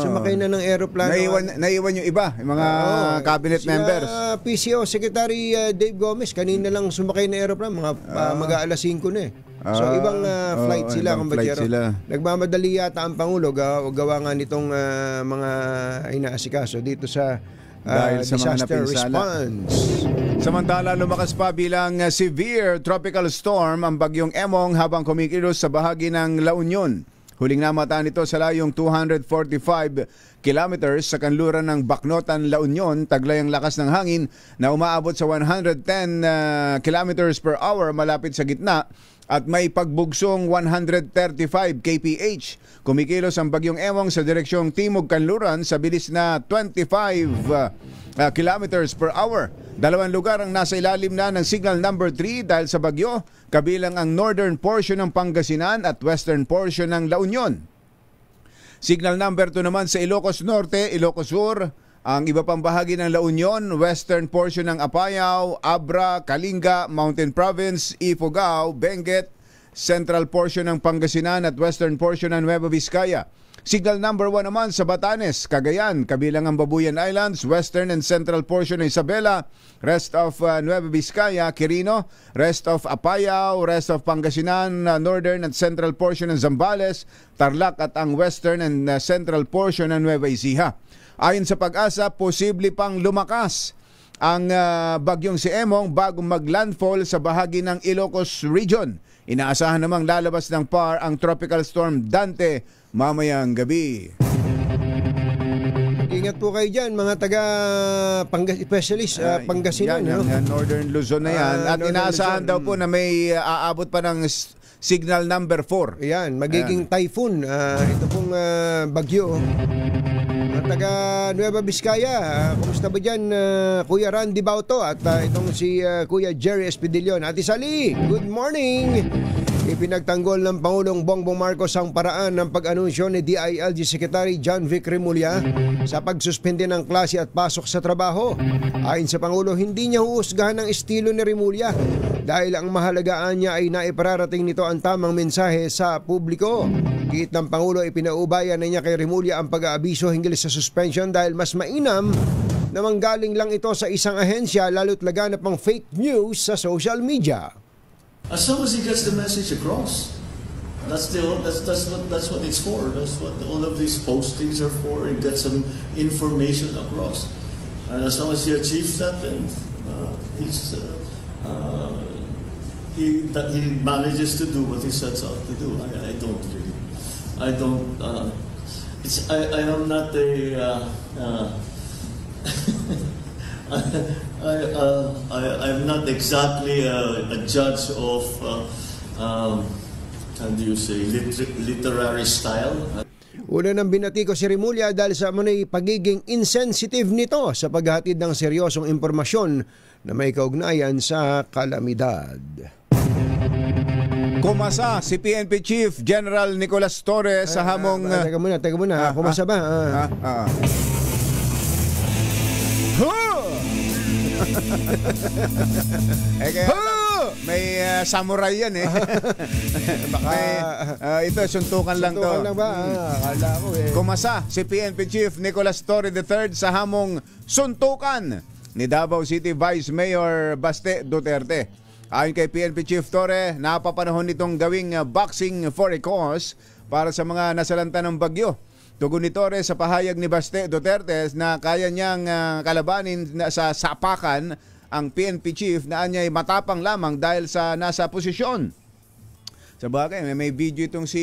Sumakay na ng aeroplano. Naiwan yung iba, yung mga cabinet members. PCO Secretary Dave Gomez, kanina lang sumakay na aeroplano, mag-aalas 5 na eh. So ibang flight sila, kumbachero. Nagmamadali yata ang Pangulo gawa nga nitong mga inaasikaso dito sa dahil sa disaster mga response. Samantala, lumakas pa bilang severe tropical storm ang bagyong Emong habang kumikilos sa bahagi ng La Union. Huling namataan ito sa layong 245 kilometers sa kanluran ng Bacnotan, La Union. Taglay ang lakas ng hangin na umaabot sa 110 kilometers per hour malapit sa gitna at may pagbugsong 135 kph. Kumikilos ang bagyong Emong sa direksyong Timog Kanluran sa bilis na 25 kilometers per hour. Dalawang lugar ang nasa ilalim na ng signal number 3 dahil sa bagyo, kabilang ang northern portion ng Pangasinan at western portion ng La Union. Signal number 2 naman sa Ilocos Norte, Ilocos Sur, ang iba pang bahagi ng La Union, western portion ng Apayao, Abra, Kalinga, Mountain Province, Ifugao, Benguet, central portion ng Pangasinan at western portion ng Nueva Vizcaya. Signal number 1 naman sa Batanes, Cagayan, kabilang ang Babuyan Islands, western and central portion ng Isabela, rest of Nueva Vizcaya, Quirino, rest of Apayao, rest of Pangasinan, northern and central portion ng Zambales, Tarlac at ang western and central portion ng Nueva Ecija. Ayon sa Pag-asa, posible pang lumakas ang bagyong si Emong bago maglandfall sa bahagi ng Ilocos Region. Inaasahan namang lalabas ng PAR ang Tropical Storm Dante mamayang gabi. Ingat po kayo dyan, mga specialist, Pangasinan. Yan, Northern Luzon na yan. At inaasahan daw po na may aabot pa ng signal number 4. Yan, magiging typhoon. Ito pong bagyo. Taga Nueva Vizcaya, kumusta ba dyan, Kuya Randy Bauto at itong si Kuya Jerry Espidillon. Ate Sally, good morning! Ipinagtanggol ng Pangulong Bongbong Marcos ang paraan ng pag-anunsyo ni DILG Secretary John Vic Remulla sa pagsuspende ng klase at pasok sa trabaho. Ayon sa Pangulo, hindi niya huhusgahan ang estilo ni Remulla dahil ang mahalagaan niya ay naipararating nito ang tamang mensahe sa publiko. Giit ng Pangulo, ipinaubayan na niya kay Remulla ang pag-aabiso hinggil sa suspension dahil mas mainam na manggaling lang ito sa isang ahensya lalo't laganap ang fake news sa social media. As long as he gets the message across, that's what it's for. That's what all of these postings are for. He gets some information across, and as long as he achieves that, then he manages to do what he sets out to do. I am not a. I'm not exactly a judge of how do you say literary style. Una nang binati ko si Remulla dahil sa manoy pagiging insensitive nito sa paghatid ng seryosong impormasyon na may kaugnayan sa kalamidad. Kumasa si PNP Chief General Nicolas Torres sa hamong... Teka muna. Kumasa ba? May samurai yan eh. Baka ito, suntukan lang to. suntukan lang ba? Akala ko eh. Kumasa si PNP Chief Nicolas Torre III sa hamong suntukan ni Davao City Vice Mayor Baste Duterte. Ayon kay PNP Chief Torre, napapanahon nitong gawing boxing for a cause para sa mga nasalanta ng bagyo. Tugon ni Torre sa pahayag ni Baste Duterte na kaya niyang kalabanin sa sapakan ang PNP Chief na anya'y matapang lamang dahil sa nasa posisyon. Sa bagay, may video itong si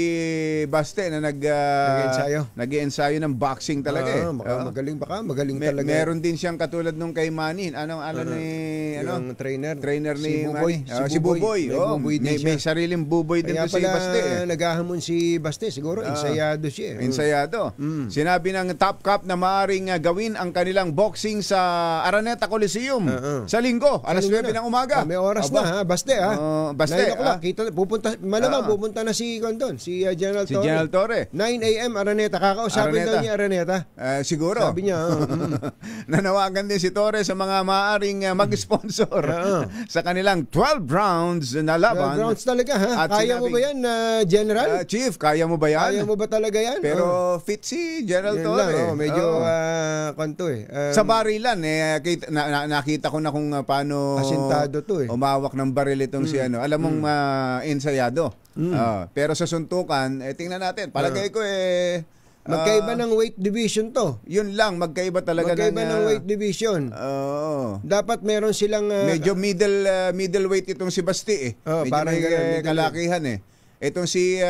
Baste na nag-ensayo ng boxing talaga eh. Magaling talaga. Meron din siyang katulad nung kay Manny. Yung trainer ni Buboy. Si Buboy. May sariling Buboy din to si Baste. Kaya pala naghahamon si Baste. Siguro ensayado siya. Ensayado. Sinabi ng Top Cup na maaaring gawin ang kanilang boxing sa Araneta Coliseum sa linggo, alas 9 ng umaga. May oras na ha, Baste ha. Baste. 9 o'clock. Malamang pupunta na si General Torre. Si General Torre. 9 a.m. Araneta. Kakausapin daw niya Araneta. Siguro. Sabi niya. Nanawagan din si Torre sa mga maaaring mag-sponsor sa kanilang 12 rounds na laban. 12 rounds talaga ha? Kaya mo ba yan, General? Chief, kaya mo ba yan? Kaya mo ba talaga yan? Pero fit si General yan Torre. Lang, medyo kanto eh. Sa barilan nakita ko na kung paano asintado to eh. Umawak ng baril itong si ano. Alam mong ensayado. Pero sa suntukan, tingnan natin. Palagay ko magkaiba ng weight division to. Yun lang, magkaiba talaga ng weight division. Dapat meron silang medyo middleweight itong si Basti eh. Medyo parang kalakihan eh. Itong si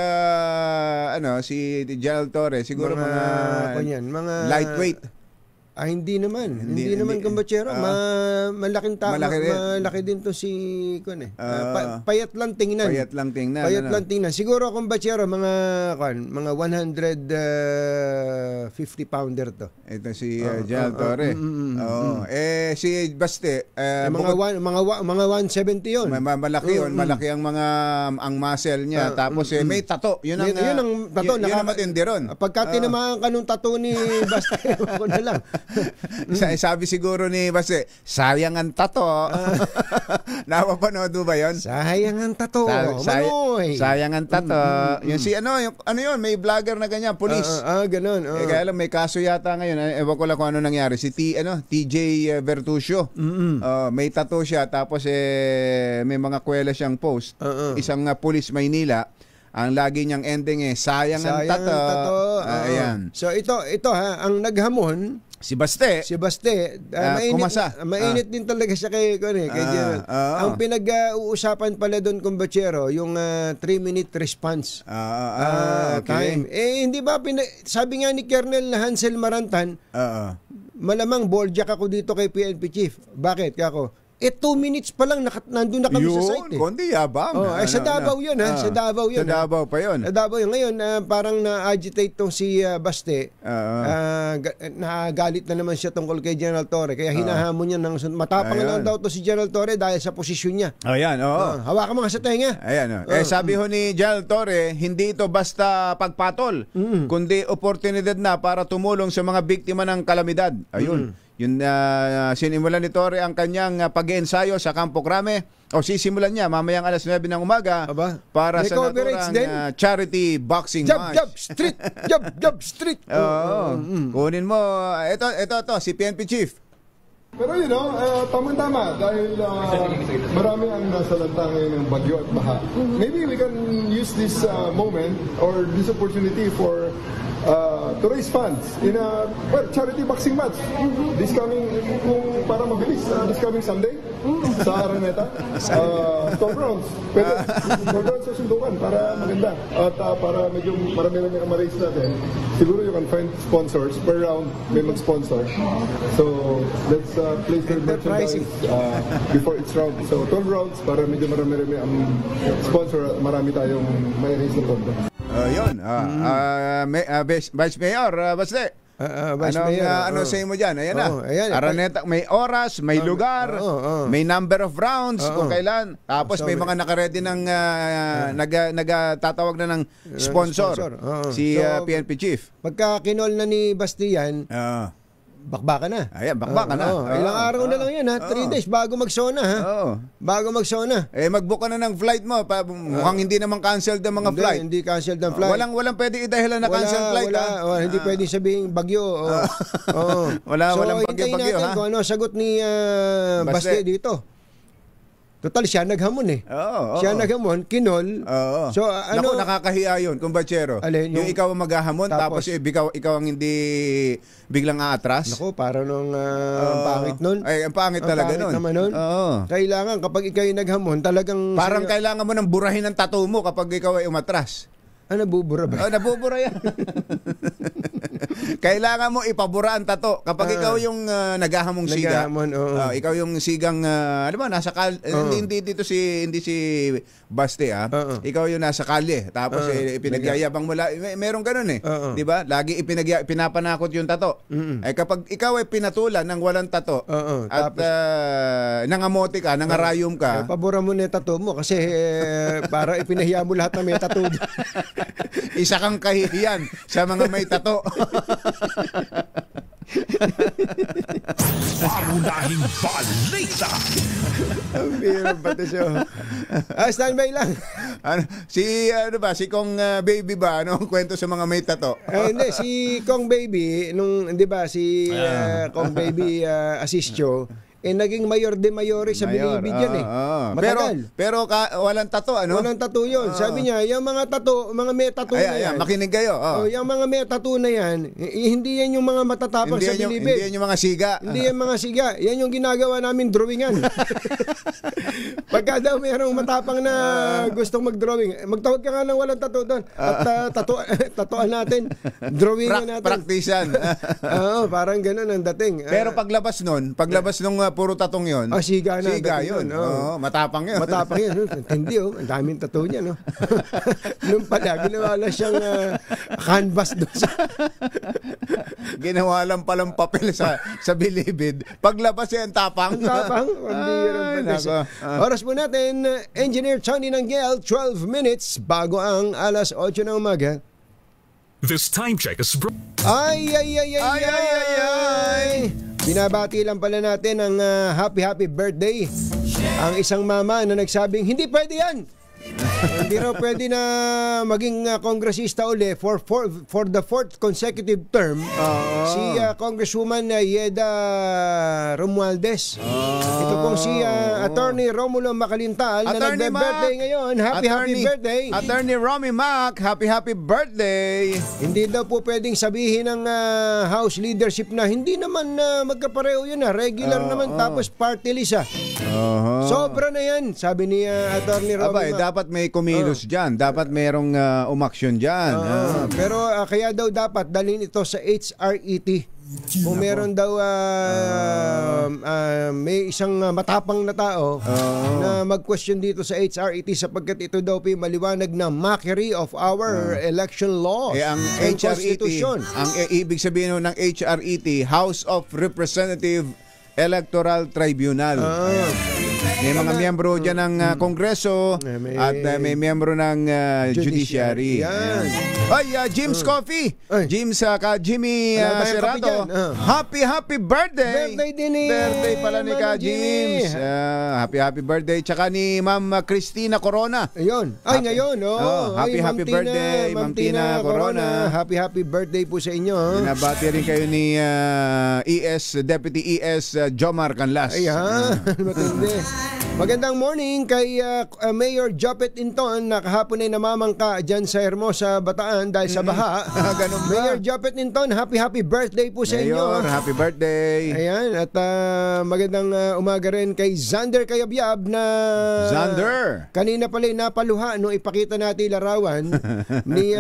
si General Torre, siguro mga lightweight. Hindi naman kumbachero. Malaking tao. Malaki din to si payat lang tingnan. Payat lang tingnan. Siguro kumbachero mga 150 pounder to. Ito si General Torre. Si Baste mga 170 'yon. Malaki 'yon, malaki ang muscle niya. Tapos may tato. Yun ang tato na matindi ron. Pagka tinamaan ka nung tato ni Baste, ako na lang. Sabi siguro ni Baste, sayang ang tato. Napapanood ba yun? Sayang ang tato. Sayang ang tato. Yung si yun, may vlogger na ganyan, police. Ganun. Kaya lang may kaso yata ngayon. Ewan ko lang kung ano nangyari. Si TJ Bertuccio. May tato siya, tapos may mga kwela siyang post. Isang police Maynila. Ang lagi niyang ending sayang ang tato. Ayan. So ito ha, ang naghamon si Baste. Mainit din talaga siya kay General. Ang pinag-uusapan pala doon, kumbachero, yung 3-minute response time. Hindi ba sabi nga ni Colonel Hansel Marantan, malamang balljack ako dito kay PNP Chief. Bakit kako? 2 minutes pa lang nandun na kami sa site. Kundi yabang. Sa Davao yun ha. Sa Davao yun. Sa Davao pa yun. Sa Davao yun. Ngayon, parang na-agitate tong si Baste. Nagalit na naman siya tungkol kay General Torre. Kaya hinahamon niya ng matapang lang daw to si General Torre dahil sa posisyon niya. Ayan, hawakan mo nga sa tenga. Ayan, sabi ho ni General Torre, hindi ito basta pagpatol, kundi oportunidad na para tumulong sa mga biktima ng kalamidad. Ayun. Yun sinimulan ni Torre ang kanyang pag-iensayo sa Campo Crame sisimulan niya mamayang alas 9 ng umaga para sa naturang charity boxing match. Job street. Kunin mo ito si PNP Chief. Pero tama-tama dahil marami ang nasalanta ngayon ng bagyo at baha. Maybe we can use this moment or this opportunity for to raise funds in a charity boxing match this coming para mabilis this coming Sunday sa Araneta 12 rounds pero 12 rounds sa sundukan para maganda at para medyo marami ang ma-raise natin. Siguro you can find sponsors per round, may mag-sponsor, so let's place their merchandise before each round, so 12 rounds para medyo marami ang sponsor, marami tayong may raise na pondo. Vice Mayor Baste. Ano say mo dyan? Ayan na. Araneta, may oras, may lugar, may number of rounds kung kailan. Tapos may mga nakaredy ng nagtatawag na ng sponsor. Si PNP Chief. Pagka kinol na ni Bastian, bakbakan na. Ayan, bakbakan na. Ilang araw na lang yan, ha? 3 days bago mag-SONA, ha? Bago mag-SONA. Mag-book ka na ng flight mo. Mukhang hindi naman canceled ang mga flight. Hindi canceled ang flight. Walang pwede idahilan na canceled flight. Hindi pwede sabihin bagyo. Walang bagyo-bagyo, hintayin natin kung ano sagot ni Baste dito. Total, siya naghamon eh. Siya naghamon, kinol. So, Naku, nakakahiya yun, kumbachero. Yung ikaw ang maghahamon, tapos ikaw ang hindi biglang aatras. Naku, para nung pangit nun. Ay, ang pangit talaga nun. Naman nun. Kailangan, kapag ikaw yung naghamon, talagang... Parang kailangan mo ng burahin ng tattoo mo kapag ikaw ay umatras. Nabubura ba? Nabubura yan. Kailangan mo ipabura ang tato. Kapag ikaw yung naghahamong siga, ikaw yung sigang, ano ba, nasa hindi si Baste, ikaw yung nasa kalye. Tapos ipinagyayabang mo, merong ganun eh. Di ba? Lagi pinapanakot yung tato. Kapag ikaw ay pinatulan ng walang tato, at nangamote ka, nangarayom ka, pabura mo na yung tato mo kasi para ipinahiya mo lahat na may tato. Isa kang kahihiyan sa mga may tato. Pangunahing balita. Ang biro ba ito siya? Standby lang. Si Kong Baby ba? Ano ang kwento sa mga may tato? Hindi, si Kong Baby, di ba, si Kong Baby Asistio, naging mayor de mayores sa Bilibid yan eh. Matagal. Pero walang tato, ano? Walang tato yun. Sabi niya, yung mga tato, mga may tato na yan. Makinig kayo. Yung mga may tato na yan, hindi yan yung mga matatapang sa Bilibid. Hindi yan yung mga siga. Hindi yan mga siga. Yan yung ginagawa namin drawingan. Pagka daw mayroong matapang na gustong mag-drawing, magtawag ka nga ng walang tato doon. At tatuan natin. Drawingan natin. Praktisan. Parang ganun ang dating. Pero paglabas nung puro tatong yun. Siga na. Siga yun. Matapang yun. Matapang yun. Hindi ang daming tattoo niya, no? Nung pala, ginawa lang siyang canvas doon sa... Ginawa lang palang papel sa Bilibid. Paglabas yan, tapang. Tapang. Oras po natin, Engineer Johnny Nanggel, 12 minutes bago ang alas 8 ng umaga. This time check is Ay! Binabati lang pala natin ang happy birthday ang isang mama na nagsabing hindi pwede yan. Hindi raw pwede na maging kongresista uli for the 4th consecutive term si Congresswoman Yeda Romualdez. Ito pong si Attorney Romulo Macalintal na nagbe-birthday ngayon. Happy birthday. Attorney Romy Mac, happy birthday. Hindi daw po pwedeng sabihin ng House leadership na hindi naman magkapareho yun regular naman tapos party list Sobra na yan, sabi ni Attorney Romy Mac. Dapat may kumilos dyan. Dapat merong umaksyon dyan. Pero kaya daw dapat dalhin ito sa HRET. Kung meron daw may isang matapang na tao na mag-question dito sa HRET sapagkat ito daw po maliwanag na mockery of our election laws ang and HRET, Constitution. Ang ibig sabihin ng HRET, House of Representative Electoral Tribunal. May mga miyembro dyan ng Kongreso at may miyembro ng Judiciary. Jim's Coffee. Jim's ka Jimmy Serrato. Happy birthday. Birthday pala ni ka Jim's. Happy birthday. Tsaka ni Ma'am Christina Corona. Ayun. Ngayon. Happy birthday, Ma'am Tina Corona. Happy birthday po sa inyo. Binabati rin kayo ni Deputy ES Jomar Canlas. Matindi. Magandang morning kay Mayor Jopet Inton na kahapon ay namamangka dyan sa Hermosa, Bataan dahil sa baha. Ganun ba? Mayor Jopet Inton, happy birthday po sa inyo. Mayor, happy birthday. Ayan, at magandang umaga rin kay Zander Kayabyab na Zander. Kanina pala napaluha nung ipakita natin larawan ni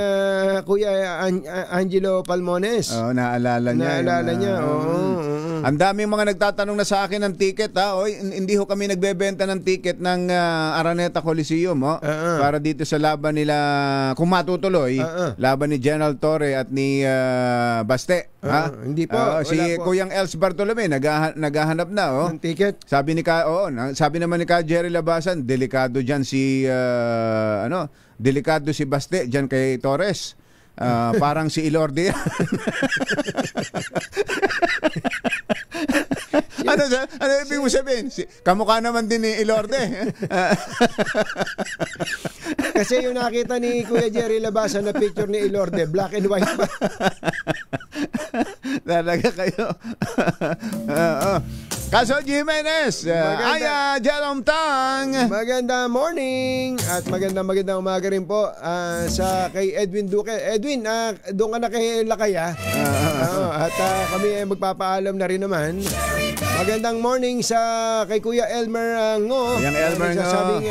Kuya Angelo Palmones. Naalala niya. Ang daming mga nagtatanong na sa akin ng ticket hindi ho kami nagbebenta ng ticket ng Araneta Coliseum para dito sa laban nila kung matutuloy, laban ni General Torre at ni Baste. Hindi po. Si Kuyang Els Bartolome naghahanap na ng ticket. Sabi naman ni Jerry Labasan, delikado diyan si delikado si Baste diyan kay Torres. Parang si Ilorde. Ano ibig mo sabihin? Kamukha naman din ni Ilorde. Kasi yung nakita ni Kuya Jerry Labasan na picture ni Ilorde, black and white pa. Talaga kayo. Kaso Jimenez, Jerome Tang. Magandang morning at magandang umaga rin po sa kay Edwin Duque. Edwin, doon ka na kay Lakay at kami ay magpapaalam na rin naman. Magandang morning sa kay Kuya Elmer Ngo. Yang Elmer Ngo. Sabing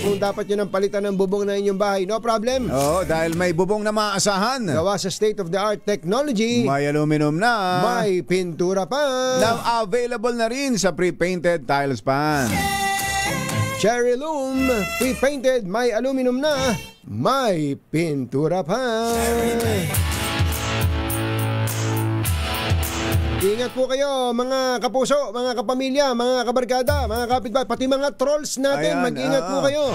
kung dapat nyo ng palitan ng bubong na inyong bahay, no problem. Oo, dahil may bubong na maasahan. Gawa sa state-of-the-art technology. May aluminum na. May pintura pa. Now available na rin sa pre-painted tiles pan. Cherry Loom, pre-painted, may aluminum na, may pintura pa. Ingat po kayo mga kapuso, mga kapamilya, mga kabarkada, mga kapitbahay, pati mga trolls natin. Mag-ingat po kayo.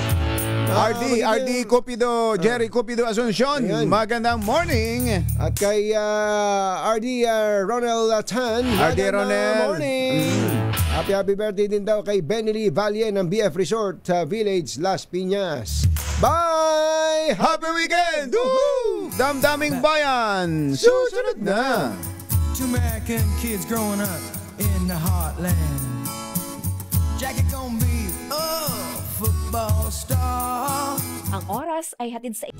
RD Cupido, Jerry Cupido Asuncion. Magandang morning. At kay RD Ronald Tan. Ronald. Morning. Happy birthday din daw kay Benny Lee Valle ng BF Resort sa Village Las Piñas. Bye! Happy weekend! Woohoo! Damdaming bayan! Susunod na! Two American kids growing up in the heartland. Jackie gonna be a football star. Ang oras ay hatid sa